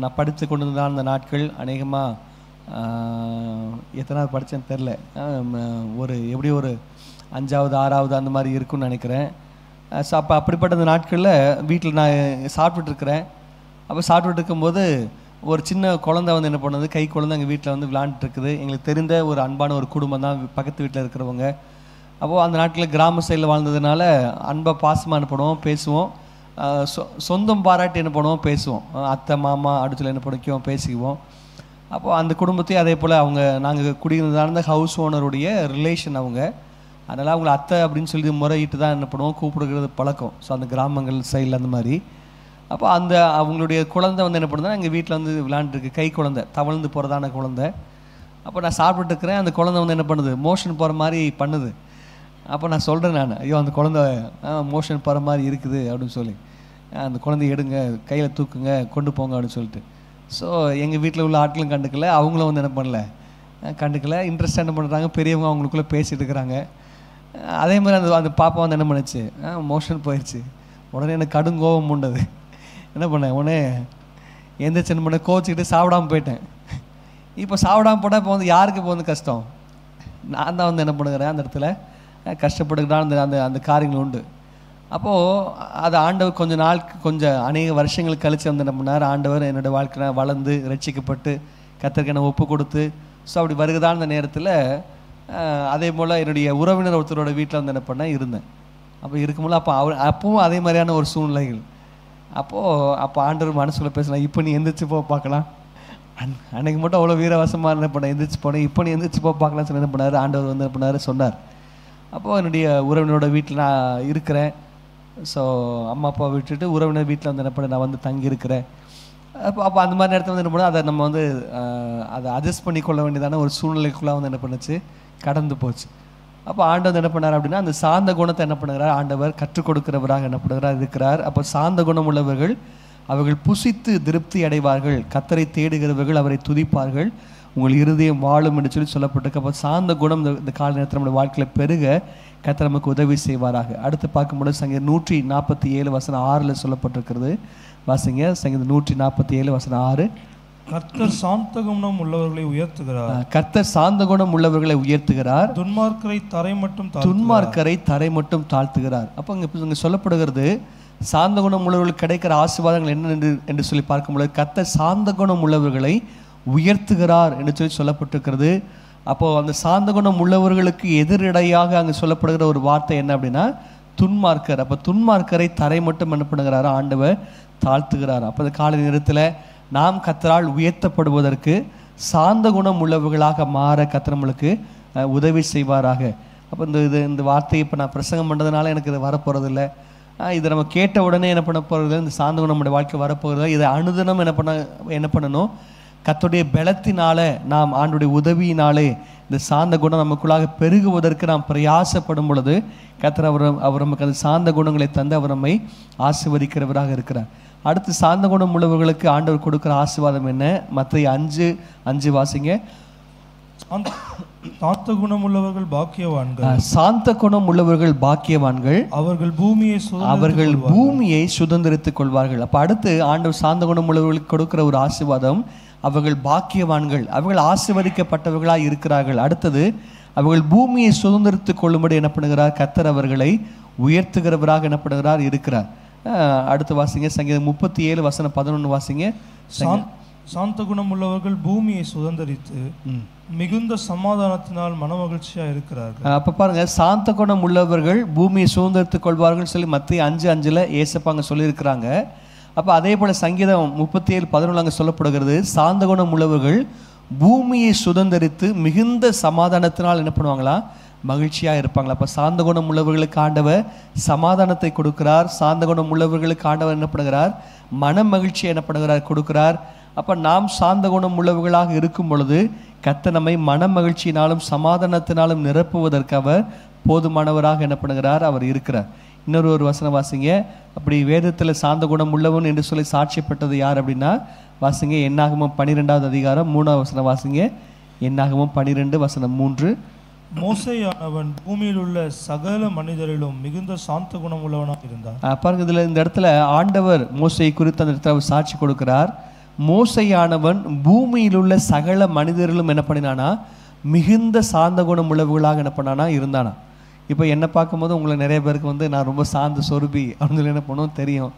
S1: நான் படித்து கொண்டு இருந்தால் அந்த நாட்கள் அநேகமாக எத்தனாவது படித்தேன்னு தெரில, எப்படி ஒரு 5வது 6வது அந்த மாதிரி இருக்குன்னு நினைக்கிறேன். ஸோ அப்போ அப்படிப்பட்ட அந்த நாட்களில் வீட்டில் நான் சாப்பிட்டுருக்கிறேன். அப்போ சாப்பிட்டுட்டு இருக்கும்போது ஒரு சின்ன குழந்தை என்ன பண்ணுது, கை குழந்தை எங்கள் வீட்டில் விளையாண்டுருக்குது. எங்களுக்கு தெரிந்த ஒரு அன்பான ஒரு குடும்பம் தான் பக்கத்து வீட்டில் இருக்கிறவங்க. அப்போது அந்த நாட்டில் கிராம சைடில் வாழ்ந்ததுனால அன்பை பாசமாக என்ன பண்ணுவோம், பேசுவோம். சொந்தம் பாராட்டி என்ன பண்ணுவோம், பேசுவோம். அத்தை மாமா அடுத்துல என்ன பண்ணிக்குவோம், பேசிக்குவோம். அப்போது அந்த குடும்பத்தையும் அதே போல் நாங்கள் குடியிருந்ததான ஹவுஸ் ஓனருடைய ரிலேஷன் அவங்க. அதனால் அவங்கள அத்தை அப்படின்னு சொல்லி முறையிட்டு தான் என்ன பண்ணுவோம், கூப்பிடுகிறது பழக்கம். ஸோ அந்த கிராமங்கள் சைடில் அந்த மாதிரி. அப்போ அவங்களுடைய குழந்தை என்ன பண்ணுதுன்னா எங்கள் வீட்டில் விளையாண்டுருக்கு, கை குழந்தை, தவழ்ந்து போகிறதான குழந்தை. அப்போ நான் சாப்பிட்டுட்டு இருக்கிறேன், அந்த குழந்தை என்ன பண்ணுது, மோஷன் போகிற மாதிரி பண்ணுது. அப்போ நான் சொல்கிறேன், ஐயோ அந்த குழந்தை மோஷன் போகிற மாதிரி இருக்குது அப்படின்னு சொல்லி, அந்த குழந்தைய எடுங்க, கையில் தூக்குங்க, கொண்டு போங்க அப்படின்னு சொல்லிட்டு. ஸோ எங்கள் வீட்டில் உள்ள ஆட்களும் கண்டுக்கல, அவங்களும் என்ன பண்ணல, கண்டுக்கல. இன்ட்ரெஸ்ட் என்ன பண்ணுறாங்க, பெரியவங்க அவங்களுக்குள்ளே பேசிகிட்டு இருக்கிறாங்க. அதே மாதிரி அந்த பாப்பா என்ன பண்ணுச்சு, மோஷன் போயிடுச்சு. உடனே எனக்கு கடும் கோபம் உண்டது. என்ன பண்ணேன், உடனே எந்திரிச்சு என்ன பண்ண, கோச்சிக்கிட்டு சாப்பிடாமல் போயிட்டேன். இப்போ சாப்பிடாமல் போட்டால் இப்போ யாருக்கு இப்போ கஷ்டம்? நான் தான் என்ன பண்ணுகிறேன், அந்த இடத்துல கஷ்டப்படுகிறான். அந்த அந்த காரியங்கள் உண்டு. அப்போது அது ஆண்டவர் கொஞ்சம் அநேக வருஷங்கள் கழித்து என்ன பண்ணார், ஆண்டவர் என்னோடய வாழ்க்கை வளர்ந்து ரட்சிக்கப்பட்டு கர்த்தருக்கு என்ன ஒப்பு கொடுத்து, ஸோ அப்படி வருகிறதான அந்த நேரத்தில் அதே போல் என்னுடைய உறவினர் ஒருத்தரோட வீட்டில் என்ன பண்ணேன், இருந்தேன். அப்போ இருக்கும்போது அப்பவும் அதே மாதிரியான ஒரு சூழ்நிலைகள். அப்போ ஆண்டவர் மனசுக்குள்ள பேசலாம், இப்போ நீ எந்திரிச்சு போ பார்க்கலாம். அன்னைக்கு மட்டும் அவ்வளோ வீரவசமாக என்ன பண்ண, எந்திரிச்சு போனேன், இப்போ நீ எந்திரிச்சு போ பார்க்கலாம் சொல்லி என்ன பண்ணார், ஆண்டவர் என்ன பண்ணார், சொன்னார். அப்போது என்னுடைய உறவினரோட வீட்டில் நான் இருக்கிறேன். ஸோ அம்மா அப்பா விட்டுட்டு உறவினர் வீட்டில் என்ன பண்ண நான் தங்கியிருக்கிறேன். அப்போ அந்த மாதிரி நேரத்தில் என்ன பண்ணால் அதை நம்ம அதை அட்ஜஸ்ட் பண்ணி கொள்ள வேண்டியதான ஒரு சூழ்நிலைக்குள்ளே என்ன பண்ணுச்சு, கடந்து போச்சு. அப்போ ஆண்டவர் என்ன பண்ணார் அப்படின்னா, அந்த சாந்த குணத்தை என்ன பண்ணுகிறார், ஆண்டவர் கற்றுக் கொடுக்கிறவராக என்ன பண்ணுகிறார், இருக்கிறார். அப்போ சாந்த குணம் உள்ளவர்கள் அவர்கள் புசித்து திருப்தி அடைவார்கள், கர்த்தரை தேடுகிறவர்கள் அவரை துதிப்பார்கள், உங்கள் இருதயம் வாழும் என்று சொல்லப்பட்டிருக்கு. அப்போ சாந்த குணம் இந்த கால நேரத்தில் நம்முடைய வாழ்க்கையில் பெருக கர்த்தர் நமக்கு உதவி செய்வாராக. அடுத்து பார்க்கும்போது சங்கீதம் 147 வசனம் 6 சொல்லப்பட்டிருக்கிறது. வாசிங்க, சங்கீதம் 147 வசனம் 6.
S2: கர்த்தர் சாந்த குணம் உள்ளவர்களை உயர்த்துகிறார்,
S1: கர்த்தர் சாந்த குணம் உள்ளவர்களை உயர்த்துகிறார்,
S2: துன்மார்க்கரை தரை மட்டும் தாழ்த்துகிறார். அப்போ இங்கே சொல்லப்படுகிறது, சாந்த குணம் உள்ளவர்களுக்கு கிடைக்கிற ஆசீர்வாதங்கள் என்ன என்று சொல்லி பார்க்கும்போது, கர்த்தர் சாந்த குணம் உள்ளவர்களை உயர்த்துகிறார் என்று சொல்லப்பட்டிருக்கிறது. அப்போது அந்த சாந்த குணம் உள்ளவர்களுக்கு எதிரடையாக அங்கே சொல்லப்படுகிற ஒரு வார்த்தை என்ன அப்படின்னா, துன்மார்க்கர். அப்போ துன்மார்க்கரை தரை மட்டும் என்ன பண்ணுகிறார், ஆண்டவர் தாழ்த்துகிறார். அப்போ அந்த காலை நேரத்தில் நாம் கர்த்தரால் உயர்த்தப்படுவதற்கு சாந்த குணம் உள்ளவர்களாக மாற கர்த்தர் நம்மளுக்கு உதவி செய்வாராக. அப்போ இந்த வார்த்தையை இப்போ நான் பிரசங்கம் பண்ணுறதுனால எனக்கு இது வரப்போகிறதில்லை. இதை நம்ம கேட்ட உடனே என்ன பண்ண போகிறது, இந்த சாந்த குணம் நம்முடைய வாழ்க்கை வரப்போகிறது. இதை அனுதினம் என்ன பண்ணணும், கர்த்தருடைய பலத்தினால நாம் ஆண்டுடைய உதவியினாலே இந்த சாந்த குணம் நமக்குள்ளாக பெருகுவதற்கு நாம் பிரயாசப்படும் பொழுது கர்த்தர் அவர் நமக்கு அந்த சாந்த குணங்களை தந்து அவர் நம்மை ஆசீர்வதிக்கிறவராக இருக்கிறார். அடுத்து சாந்த குணம் உள்ளவர்களுக்கு ஆண்டவர் கொடுக்குற ஆசீர்வாதம் என்ன? மத்தேயு 5:5 வாசிங்க.
S3: சாந்த குணம் உள்ளவர்கள் பாக்கியவான்கள்.
S2: சாந்த குணம் உள்ளவர்கள் பாக்கியவான்கள்,
S3: அவர்கள்
S2: பூமியை சுதந்திரித்துக் கொள்வார்கள். அப்ப அடுத்து ஆண்டவர் சாந்த குணம் உள்ளவர்களுக்கு கொடுக்கிற ஒரு ஆசீர்வாதம், அவர்கள் பாக்கியவான்கள், அவர்கள் ஆசீர்வதிக்கப்பட்டவர்களாய் இருக்கிறார்கள். அடுத்தது அவர்கள் பூமியை சுதந்திரித்துக் கொள்ளும்படி என்ன பண்ணுகிறார்? கர்த்தர் அவர்களை உயர்த்துகிறவராக என்ன பண்ணுகிறார்? இருக்கிறார். அடுத்து வாசிங்க சங்கீதம் 37 வசனம் 11 வாசிங்க.
S3: சாந்த குணம் உள்ளவர்கள் பூமியை சுதந்திரித்து மிகுந்த சமாதானத்தினால் மனமகிழ்ச்சியா இருக்கிறார்கள்.
S2: அப்ப பாருங்க, சாந்த குணம் உள்ளவர்கள் பூமியை சுதந்திரித்துக் கொள்வார்கள் சொல்லி மத்திய 5:5 ஏசப்பாங்க சொல்லியிருக்கிறாங்க. அப்ப அதே போல சங்கீதம் 37:11 அங்க சொல்லப்படுகிறது, சாந்த குணம் உள்ளவர்கள் பூமியை சுதந்திரித்து மிகுந்த சமாதானத்தினால் என்ன பண்ணுவாங்களா? மகிழ்ச்சியா இருப்பாங்களா? அப்ப சாந்த குணம் உள்ளவர்களுக்கு ஆண்டவர் சமாதானத்தை கொடுக்கிறார். சாந்த குணம் உள்ளவர்களுக்கு ஆண்டவர் என்ன பண்ணுகிறார்? மன மகிழ்ச்சியை என்ன பண்ணுகிறார்? கொடுக்கிறார். அப்ப நாம் சாந்த குணம் உள்ளவர்களாக இருக்கும் பொழுது கர்த்தர் நம்மை மன மகிழ்ச்சியினாலும் சமாதானத்தினாலும் நிரப்புவதற்கு அவர் போதுமானவராக என்ன பண்ணுகிறார்? அவர் இருக்கிறார். இன்னொரு வசனம் வாசிங்க. அப்படி வேதத்துல சாந்த குணம் உள்ளவன் என்று சொல்லி சாட்சிப்பட்டது யார் அப்படின்னா, வாசிங்க என்னாகமம் 12வது அதிகாரம் 3வது வசனம் வாசிங்க. என்னாகமம் 12 வசனம் 3.
S3: மோசேயானவன் பூமியில் உள்ள சகல மனிதரிலும் மிகுந்த சாந்த குணம் உள்ளவனாக இருந்தார்.
S2: பாருங்க, இந்த இடத்துல ஆண்டவர் மோசேயை குறித்து அந்த இடத்துல சாட்சி கொடுக்கிறார். மோசேயானவன் பூமியில் உள்ள சகல மனிதர்களும் என்ன பண்ணினானா? மிகுந்த சாந்த குணம் உள்ளவர்களாக என்ன பண்ணானா? இருந்தானா. இப்போ என்ன பார்க்கும்போது உங்களை நிறைய பேருக்கு நான் ரொம்ப சாந்த சொருபி அப்படின்னு சொல்லி என்ன பண்ணுவோம் தெரியும்.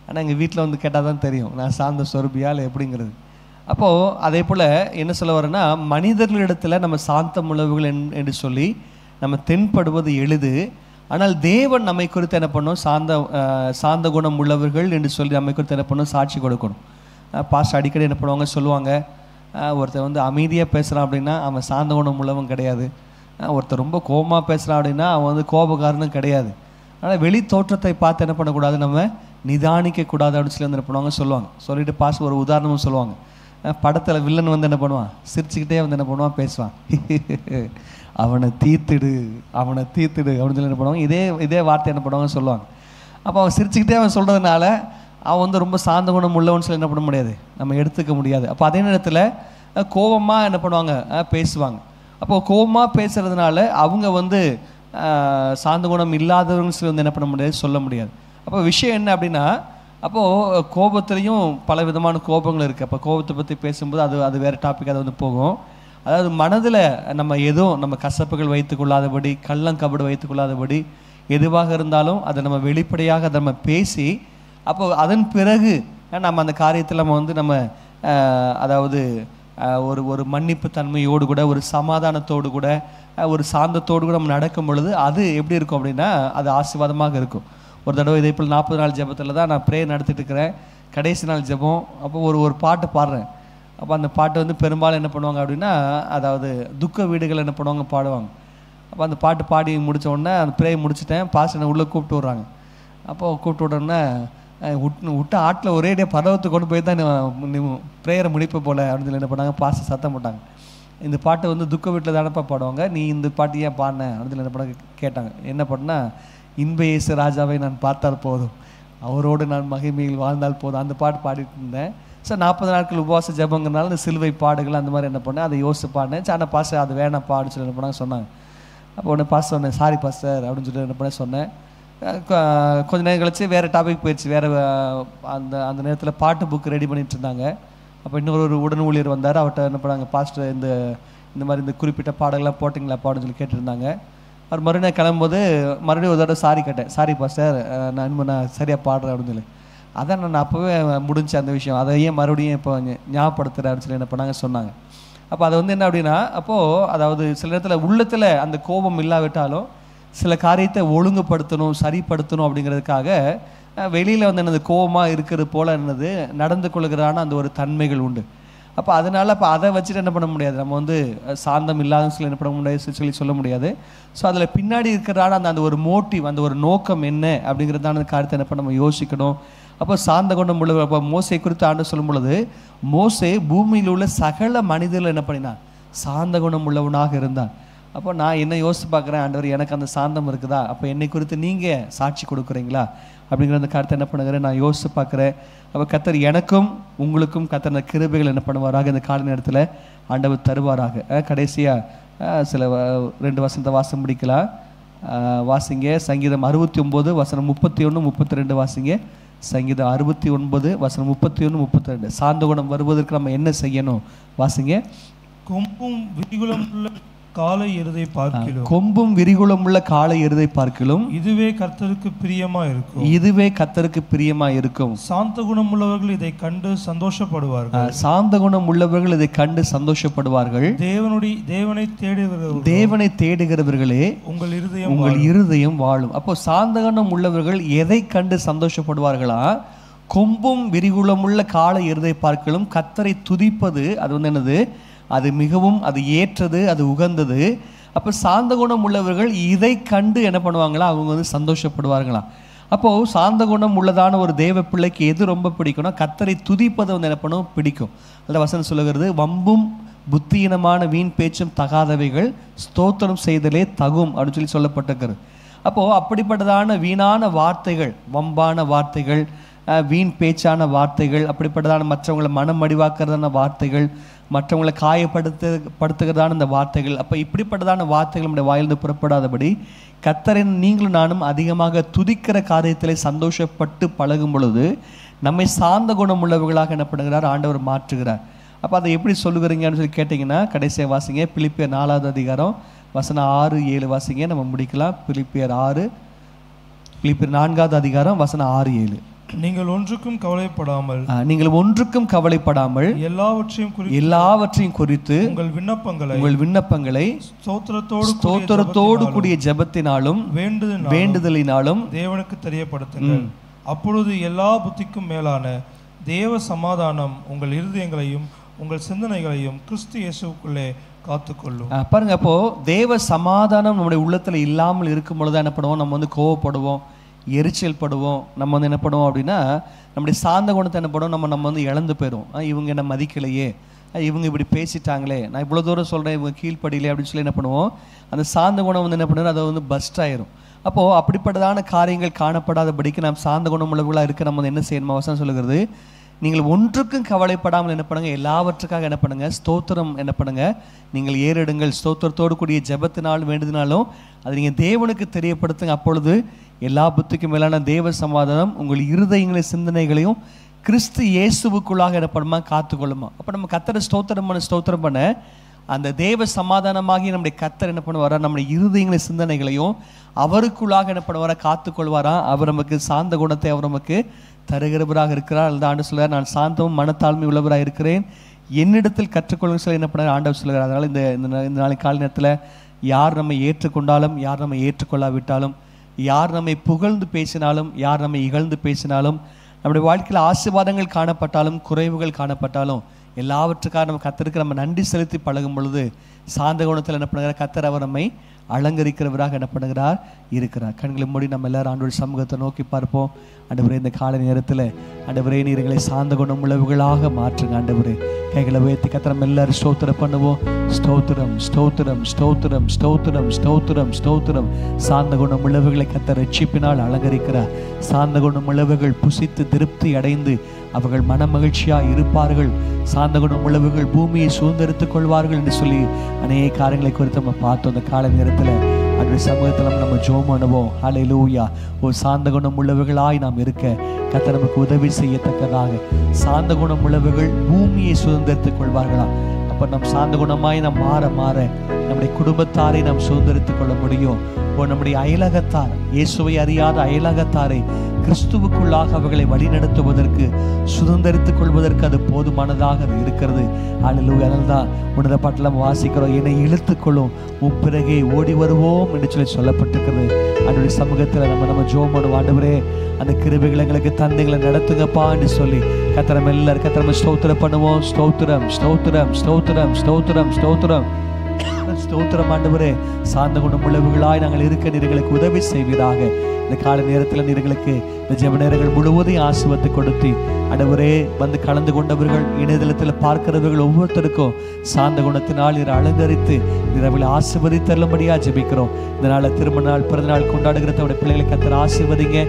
S2: ஆனால் எங்கள் வீட்டில் கேட்டால் தான் தெரியும் நான் சாந்த சொருபியா இல்லை எப்படிங்கிறது. அப்போது அதே போல் என்ன சொல்ல வரேன்னா, மனிதர்களிடத்தில் நம்ம சாந்தம் உள்ளவர்கள் என்று சொல்லி நம்ம தென்படுவது எளிது. ஆனால் தேவன் நம்மை குறித்து என்ன பண்ணோம்? சாந்த குணம் உள்ளவர்கள் என்று சொல்லி நம்மை குறித்து என்ன பண்ணோம்? சாட்சி கொடுக்கணும். பாஸ்டர் அடிக்கடி என்ன பண்ணுவாங்க? சொல்லுவாங்க, ஒருத்தர் அமைதியாக பேசுகிறான் அப்படின்னா அவன் சாந்த குணம் உள்ளவன் கிடையாது. ஒருத்தர் ரொம்ப கோபமாக பேசுகிறான் அப்படின்னா அவன் கோபக்காரனும் கிடையாது. ஆனால் வெளி தோற்றத்தை பார்த்து என்ன பண்ணக்கூடாது? நம்ம நிதானிக்கக்கூடாது அப்படின்னு சொல்லி என்ன பண்ணுவாங்க? சொல்லுவாங்க. சொல்லிட்டு பாஸ்டர் ஒரு உதாரணமும் சொல்லுவாங்க. படத்தில் வில்லன் என்ன பண்ணுவான்? சிரிச்சுக்கிட்டே என்ன பண்ணுவான்? பேசுவான். அவனை தீர்த்துடு அப்படின்னு சொல்லி என்ன பண்ணுவாங்க? இதே வார்த்தை என்ன பண்ணுவாங்க? சொல்லுவாங்க. அப்போ அவன் சிரிச்சுக்கிட்டே அவன் சொல்கிறதுனால அவன் ரொம்ப சாந்த குணம் உள்ளவன்னு சொல்லி என்ன பண்ண முடியாது? நம்ம எடுத்துக்க முடியாது. அப்போ அதே நேரத்தில் கோபமாக என்ன பண்ணுவாங்க? பேசுவாங்க. அப்போது கோபமாக பேசுகிறதுனால அவங்க சாந்த குணம் இல்லாதவங்க சொல்லி என்ன பண்ண முடியாது? சொல்ல முடியாது. அப்போ விஷயம் என்ன அப்படின்னா, அப்போது கோபத்துலேயும் பல விதமான கோபங்கள் இருக்குது. அப்போ கோபத்தை பற்றி பேசும்போது அது வேறு டாபிக், அது போகும். அதாவது மனதில் நம்ம கசப்புகள் வைத்துக்கொள்ளாதபடி, கள்ளங்கபடு வைத்துக்கொள்ளாதபடி, எதுவாக இருந்தாலும் அதை நம்ம வெளிப்படையாக அதை நம்ம பேசி, அப்போ அதன் பிறகு நம்ம அந்த காரியத்தில் நம்ம அதாவது ஒரு மன்னிப்பு தன்மையோடு கூட, ஒரு சமாதானத்தோடு கூட, ஒரு சாந்தத்தோடு கூட நம்ம நடக்கும் பொழுது அது எப்படி இருக்கும் அப்படின்னா, அது ஆசீர்வாதமாக இருக்கும். ஒரு தடவை இதே போல் 40 நாள் ஜெபத்தில் தான் நான் ப்ரேயர் நடத்திட்டு இருக்கிறேன். கடைசி நாள் ஜெபம். அப்போ ஒரு பாட்டு பாடுறேன். அப்போ அந்த பாட்டு பெரும்பாலும் என்ன பண்ணுவாங்க அப்படின்னா, அதாவது துக்க வீடுகள் என்ன பண்ணுவாங்க? பாடுவாங்க. அப்போ அந்த பாட்டு பாடி முடித்த உடனே அந்த ப்ரேயர் முடிச்சுட்டேன். பாஸ்டர் என்னை உள்ளே கூப்பிட்டு விட்றாங்க. அப்போது கூப்பிட்டு விட்டோன்னே விட்ட ஆட்டில் ஒரேடியாக பரவத்தை கொண்டு போய் தான் நீ ப்ரேயரை முடிப்ப போல அப்படின்னு சொல்லி என்ன பண்ணாங்க? பாஸ்டர் சத்தம் போட்டாங்க. இந்த பாட்டு துக்க வீட்டில் தானப்பா பாடுவாங்க, நீ இந்த பாட்டு ஏன் பாடினேன் அப்படின்னு சொல்லி என்ன பண்ண கேட்டாங்க. என்ன பண்ணா, இன்ப இயேசு ராஜாவை நான் பார்த்தால் போதும், அவரோடு நான் மகிமையில் வாழ்ந்தால் போதும், அந்த பாட்டு பாடிட்டு இருந்தேன். சார் 40 நாட்கள் உபவாச ஜபங்கிறனால இந்த சிலுவை பாடுகள் அந்த மாதிரி என்ன பண்ணேன், அதை யோசிச்சு பாடினேன். சார் ஆனால் பாஸ்டர் அது வேணாம் பாடுன்னு சொல்லி என்ன பண்ணாங்க சொன்னாங்க. அப்போ உடனே பாஸ்டர் சொன்னேன், சாரி பாஸ்டர் அப்படின்னு சொல்லி என்ன பண்ண சொன்னேன். கொஞ்ச நேரம் கழிச்சு வேறு டாபிக் போயிடுச்சு. வேறு அந்த நேரத்தில் பாட்டு புக் ரெடி பண்ணிட்டு இருந்தாங்க. அப்போ இன்னொரு உடன் ஊழியர் வந்தார். அவர்கிட்ட என்ன பண்ணாங்க, பாஸ்டர் இந்த மாதிரி இந்த குறிப்பிட்ட பாடல்கள்லாம் போட்டிங்களா பாடுன்னு சொல்லி கேட்டுருந்தாங்க. அவர் மறுநாள் கிளம்பும்போது மறுபடியும் ஒரு தடவை சாரி கேட்டேன். சாரி பாஸ்டர், நான் சரியாக பாடுறேன் அப்படின்னு சொல்லி. அதான் நான் அப்போவே முடிஞ்ச அந்த விஷயம், அதை ஏன் மறுபடியும் இப்போ ஞாபகப்படுத்துகிறேன் அப்படின்னு சொல்லி என்ன பண்ணாங்க சொன்னாங்க. அப்போ அது என்ன அப்படின்னா, அப்போது அதாவது சில நேரத்தில் உள்ளத்தில் அந்த கோபம் இல்லாவிட்டாலும் சில காரியத்தை ஒழுங்குபடுத்தணும், சரிப்படுத்தணும் அப்படிங்கிறதுக்காக வெளியில் என்னது கோபமாக இருக்கிறது போல் என்னது நடந்து கொள்கிறான அந்த ஒரு தன்மைகள் உண்டு. அப்போ அதனால் அப்போ அதை வச்சுட்டு என்ன பண்ண முடியாது, நம்ம சாந்தம் இல்லாத சொல்லி என்ன பண்ண முடியாது சொல்லி சொல்ல முடியாது. ஸோ அதில் பின்னாடி இருக்கிறான அந்த ஒரு மோட்டிவ், அந்த ஒரு நோக்கம் என்ன அப்படிங்கிறதான காரியத்தை என்ன பண்ண நம்ம யோசிக்கணும். அப்போ சாந்த குணம் உள்ள அப்போ மோசை குறித்து ஆண்டு சொல்லும் பொழுது, மோசே பூமியில் உள்ள சகல மனிதர்கள் என்ன பண்ணினான், சாந்த குணம் உள்ளவனாக இருந்தான். அப்போ நான் என்ன யோசித்து பார்க்குறேன், ஆண்டவர் எனக்கு அந்த சாந்தம் இருக்குதா, அப்போ என்னை குறித்து நீங்கள் சாட்சி கொடுக்குறீங்களா அப்படிங்கிற அந்த கருத்தை என்ன பண்ணுகிறேன் நான் யோசித்து பார்க்குறேன். அப்போ கர்த்தர் எனக்கும் உங்களுக்கும் கர்த்தர் அந்த கிருபைகள் என்ன பண்ணுவாராக இந்த கால நேரத்தில் ஆண்டவர் தருவாராக. கடைசியாக சில 2 வசனத்தை வாசம் முடிக்கலாம். வாசிங்க. சங்கீதம் 69 வசனம் 31 32 வாசிங்க. சங்கீதம் 69 வசனம் 31 32. சாந்த குணம் வருவதற்கு நம்ம என்ன செய்யணும்? வாசிங்க.
S3: கொம்பும் விரிகுளம் உள்ள காளை எருதை பார்க்கிலும்,
S2: கொம்பும் விரிகுளம் உள்ள காளை எருதை பார்க்கிலும்
S3: இதுவே கர்த்தருக்கு பிரியமா இருக்கும்.
S2: இதுவே கர்த்தருக்கு பிரியமா இருக்கும்.
S3: சாந்த குணம் உள்ளவர்கள் இதை கண்டு சந்தோஷப்படுவார்கள்.
S2: சாந்த குணம் உள்ளவர்கள் இதை கண்டு சந்தோஷப்படுவார்கள். தேவனை தேடுகிறவர்களே உங்கள் இருதயம் வாழும். அப்போ சாந்த குணம் உள்ளவர்கள் எதை கண்டு சந்தோஷப்படுவார்களா? கொம்பும் விரிகுளம் உள்ள காளை எருதை பார்க்கிலும் கர்த்தரை துதிப்பது அது வந்து என்னது? அது மிகவும் அது ஏற்றது, அது உகந்தது. அப்போ சாந்த குணம் உள்ளவர்கள் இதை கண்டு என்ன பண்ணுவாங்களா? அவங்க வந்து சந்தோஷப்படுவார்களா? அப்போது சாந்த குணம் உள்ளதான ஒரு தேவ பிள்ளைக்கு எது ரொம்ப பிடிக்கும்னா கர்த்தரை துதிப்பதை வந்து என்ன பண்ணும்? பிடிக்கும். அந்த வசனம் சொல்லுகிறது, வம்பும் புத்தியினமான வீண் பேச்சும் தகாதவைகள் ஸ்தோத்திரம் செய்தலே தகும் அப்படின்னு சொல்லப்பட்டிருக்கிறது. அப்போது அப்படிப்பட்டதான வீணான வார்த்தைகள், வம்பான வார்த்தைகள், வீண் பேச்சான வார்த்தைகள், அப்படிப்பட்டதான மற்றவங்களை மனம் அடிவாக்குறதான வார்த்தைகள், மற்றவங்களை காயப்படுத்துகிறதான இந்த வார்த்தைகள், அப்போ இப்படிப்பட்டதான வார்த்தைகள் நம்முடைய வாயிலிருந்து புறப்படாதபடி கர்த்தரின் நீங்களும் நானும் அதிகமாக துதிக்கிற காரியத்திலே சந்தோஷப்பட்டு பழகும் பொழுது நம்மை சாந்த குணம் உள்ளவர்களாக என்ன பண்ணுகிறார்? ஆண்டவர் மாற்றுகிறார். அப்போ அதை எப்படி சொல்லுகிறீங்கன்னு சொல்லி கேட்டிங்கன்னா கடைசியாக வாசிங்க. பிலிப்பியர் 4வது அதிகாரம் வசனம் 6 7 வாசிங்க. நம்ம முடிக்கலாம். பிலிப்பியர் 4வது அதிகாரம் வசனம் 6 7.
S3: நீங்கள் ஒன்றுக்கும் கவலைப்படாமல்
S2: எல்லாவற்றையும் குறித்து உங்கள் விண்ணப்பங்களை ஸ்தோத்திரத்தோடு கூடிய ஜெபத்தினாலும் வேண்டுதலினாலும்
S3: தேவனுக்கு தெரியப்படுத்துங்கள். அப்பொழுது எல்லா புத்திக்கும் மேலான தேவ சமாதானம் உங்கள் இருதயங்களையும் உங்கள் சிந்தனைகளையும் கிறிஸ்து இயேசுவுக்குள்ளே காத்துக்கொள்ளும்.
S2: பாருங்க, அப்போ தேவ சமாதானம் நம்முடைய உள்ளத்துல இல்லாமல் இருக்கும் பொழுது என்ன பண்ணுவோம்? நம்ம வந்து கோவப்படுவோம், எரிச்சல் படுவோம். நம்ம வந்து என்ன பண்ணுவோம் அப்படின்னா நம்முடைய சாந்த குணத்தை என்ன பண்ணுவோம்? நம்ம வந்து இழந்து போயிடுவோம். இவங்க என்ன மதிக்கலையே, இவங்க இப்படி பேசிட்டாங்களே, நான் இவ்வளோ தூரம் சொல்கிறேன், இவங்க கீழ்ப்படியிலே அப்படின்னு சொல்லி என்ன பண்ணுவோம்? அந்த சாந்த குணம் வந்து என்ன பண்ணுவோம்? அதை வந்து பஸ்ட் ஆயிரும். அப்போது அப்படிப்பட்டதான காரியங்கள் காணப்படாதபடிக்கு நாம் சாந்த குணம் உள்ளவர்களாக இருக்க நம்ம வந்து என்ன செய்யணும்? வசனம் சொல்லுகிறது, நீங்கள் ஒன்றுக்கும் கவலைப்படாமல் என்ன பண்ணுங்க? எல்லாவற்றுக்காக என்ன பண்ணுங்க? ஸ்தோத்திரம் என்ன பண்ணுங்க? நீங்கள் ஏறெடுங்கள். ஸ்தோத்திரத்தோடு கூடிய ஜெபத்தினாலும் வேண்டுதினாலும் அதை நீங்கள் தேவனுக்கு தெரியப்படுத்துங்க. அப்பொழுது எல்லா புத்திக்கும் மேலான தேவ சமாதானம் உங்கள் இருதயங்களையும் சிந்தனைகளையும் கிறிஸ்து இயேசுவுக்குள்ளாக என்ன பண்ணுமா? காத்துக்கொள்ளுமா. அப்போ நம்ம கர்த்தரை ஸ்தோத்திரம் பண்ண அந்த தேவ சமாதானமாகி நம்முடைய கர்த்தர் என்ன பண்ணுவாரா? நம்முடைய இருதயங்களை சிந்தனைகளையும் அவருக்குள்ளாக என்ன பண்ணுவாரா? காத்துக்கொள்வாரா. அவர் நமக்கு சாந்த குணத்தை அவர் நமக்கு தருகிறவராக இருக்கிறார். அந்த ஆண்டு சொல்கிறார், நான் சாந்தமும் மனத்தாழ்மை உள்ளவராக இருக்கிறேன், என்னிடத்தில் கற்றுக்கொள்ளுங்க சொல்லி என்ன பண்ணார்? ஆண்டவர் சொல்கிறார். அதனால் இந்த நாளை காலை நேரத்தில் யார் நம்மை ஏற்றுக்கொண்டாலும், யார் நம்மை ஏற்றுக்கொள்ளாவிட்டாலும், யார் நம்மை புகழ்ந்து பேசினாலும், யார் நம்மை இகழ்ந்து பேசினாலும், நம்முடைய வாழ்க்கையில் ஆசீர்வாதங்கள் காணப்பட்டாலும் குறைவுகள் காணப்பட்டாலும் எல்லாவற்றுக்காக நம்ம கர்த்தருக்கு நம்ம நன்றி செலுத்தி பழகும் பொழுது சாந்த குணத்தில் என்ன பண்ணுகிறார்? கர்த்தர் அவர் நம்மை அலங்கரிக்கிறவராக என்ன பண்ணுகிறார்? இருக்கிறார். கண்களை மூடி நம்ம எல்லாரும் ஆண்டவருடைய சமூகத்தை நோக்கி பார்ப்போம். ஆண்டவரே, இந்த காலை நேரத்தில் ஆண்டவரே நீர் எங்களை சாந்த குணம் உள்ளவர்களாக மாற்றுங்க. ஆண்டவரே, கைகளை உயர்த்தி கர்த்தர் நம்ம எல்லாரும் ஸ்தோத்திரம் பண்ணுவோம். ஸ்தோத்திரம் ஸ்தோத்திரம் ஸ்தோத்திரம் ஸ்தோத்திரம் ஸ்தோத்திரம் ஸ்தோத்திரம். சாந்த குணம் உள்ளவர்களை கர்த்தர் ரட்சிப்பினால் அலங்கரிக்கிறார். சாந்த குணம் உள்ளவர்கள் புசித்து திருப்தி அடைந்து அவர்கள் மன மகிழ்ச்சியாக இருப்பார்கள். சாந்த குணம் உள்ளவர்கள் பூமியை சுதந்திரித்துக் கொள்வார்கள் என்று சொல்லி அநேக காரியங்களை குறித்து நம்ம பார்த்தோம். அந்த காலை நேரத்தில் அன்றைய சமூகத்தில் நம்ம ஜெபம் பண்ணுவோம். ஹல்லேலூயா. ஒரு சாந்த குணம் உள்ளவர்களாய் நாம் இருக்க கர்த்தர் நமக்கு உதவி செய்யத்தக்கதாக சாந்த குணம் உள்ளவர்கள் பூமியை சுதந்திரித்துக் கொள்வார்களா. அப்போ நம் சாந்த குணமாய் நாம் மாற மாற நம்முடைய குடும்பத்தாரை நாம் சுதந்திரித்துக் கொள்ள முடியும். நம்முடைய அயலகத்தார், இயேசுவை அறியாத அயலகத்தாரை கிறிஸ்துவுக்குள்ளாக அவர்களை வழிநடத்துவதற்கு சுதந்திரித்துக் கொள்வதற்கு அது போதுமானதாக அது இருக்கிறது. ஹல்லேலூயா. அதனால்தான் உன்னத பாட்டில் நம்ம வாசிக்கிறோம், என்னை இழுத்துக்கொள்ளும் உன் பிறகே ஓடி வருவோம் என்று சொல்லி சொல்லப்பட்டிருக்கிறது. அவருடைய சமூகத்தில் நம்ம ஜெபம் பண்ணுவோம். ஆண்டவரே, அந்த கிருபைகளை எங்களுக்கு தந்தைகளை நடத்துங்கப்பா என்று சொல்லி கர்த்தர் எல்லாரும் கர்த்தர் ஸ்தோத்திரம் பண்ணுவோம். ஸ்தோத்திரம் ஸ்தோத்திரம் ஸ்தோத்திரம் ஸ்தோத்திரம் ஸ்தோத்திரம் ஸ்தோத்திரம். ஆண்டவரே, சாந்த குணம் உள்ளவர்களாய் நாங்கள் இருக்க நீர்களுக்கு உதவி செய்வீராக. இந்த கால நேரத்தில் நீர்களுக்கு இந்த ஜெப நேரங்கள் முழுவதையும் ஆசீர்வாதத்தை கொடுத்து ஆண்டவரே வந்து கலந்து கொண்டவர்கள் இணையதளத்தில் பார்க்கிறவர்கள் ஒவ்வொருத்தருக்கும் சாந்த குணத்தினால் இதை அலங்கரித்து இரவில் ஆசீர்வதித்தருளும்படியா ஜெபிக்கிறோம். இதனால திருமண நாள் பிறந்த நாள் கொண்டாடுகிற தன்னுடைய பிள்ளைகளை கர்த்தர் ஆசீர்வதிங்க.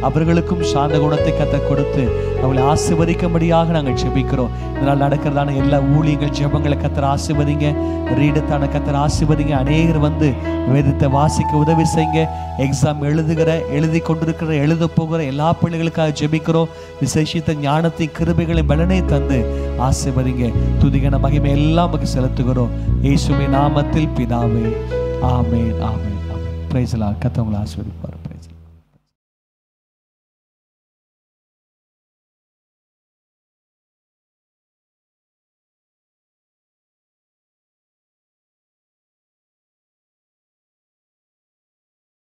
S2: அவர்களுக்கும் சாந்த குணத்தை கர்த்தர் கொடுத்து அவளை ஆசீர்வதிக்கும்படியாக நாங்கள் ஜெபிக்கிறோம். இதனால் நடக்கிறதான எல்லா ஊழியங்கள் ஜெபங்களை கர்த்தர் ஆசீர்வதிங்க. ரீடத்தான கர்த்தர் ஆசீர்வதிங்க. அநேகர் வந்து வேதத்தை வாசிக்க உதவி செய்யுங்க. எக்ஸாம் எழுதி கொண்டிருக்கிற எழுத போகிற எல்லா பிள்ளைகளுக்காக ஜெபிக்கிறோம். விசேஷித்த ஞானத்தின் கிருபைகளை பலனை தந்து ஆசீர்வதிங்க. துதிகன மகிமை எல்லாம் நமக்கு செலுத்துகிறோம் இயேசுவின் நாமத்தில் பிதாவே. ஆமென் ஆமென் ஆமென். Praise the lord. கர்த்தர் உங்களை ஆசீர்வதிப்பார்.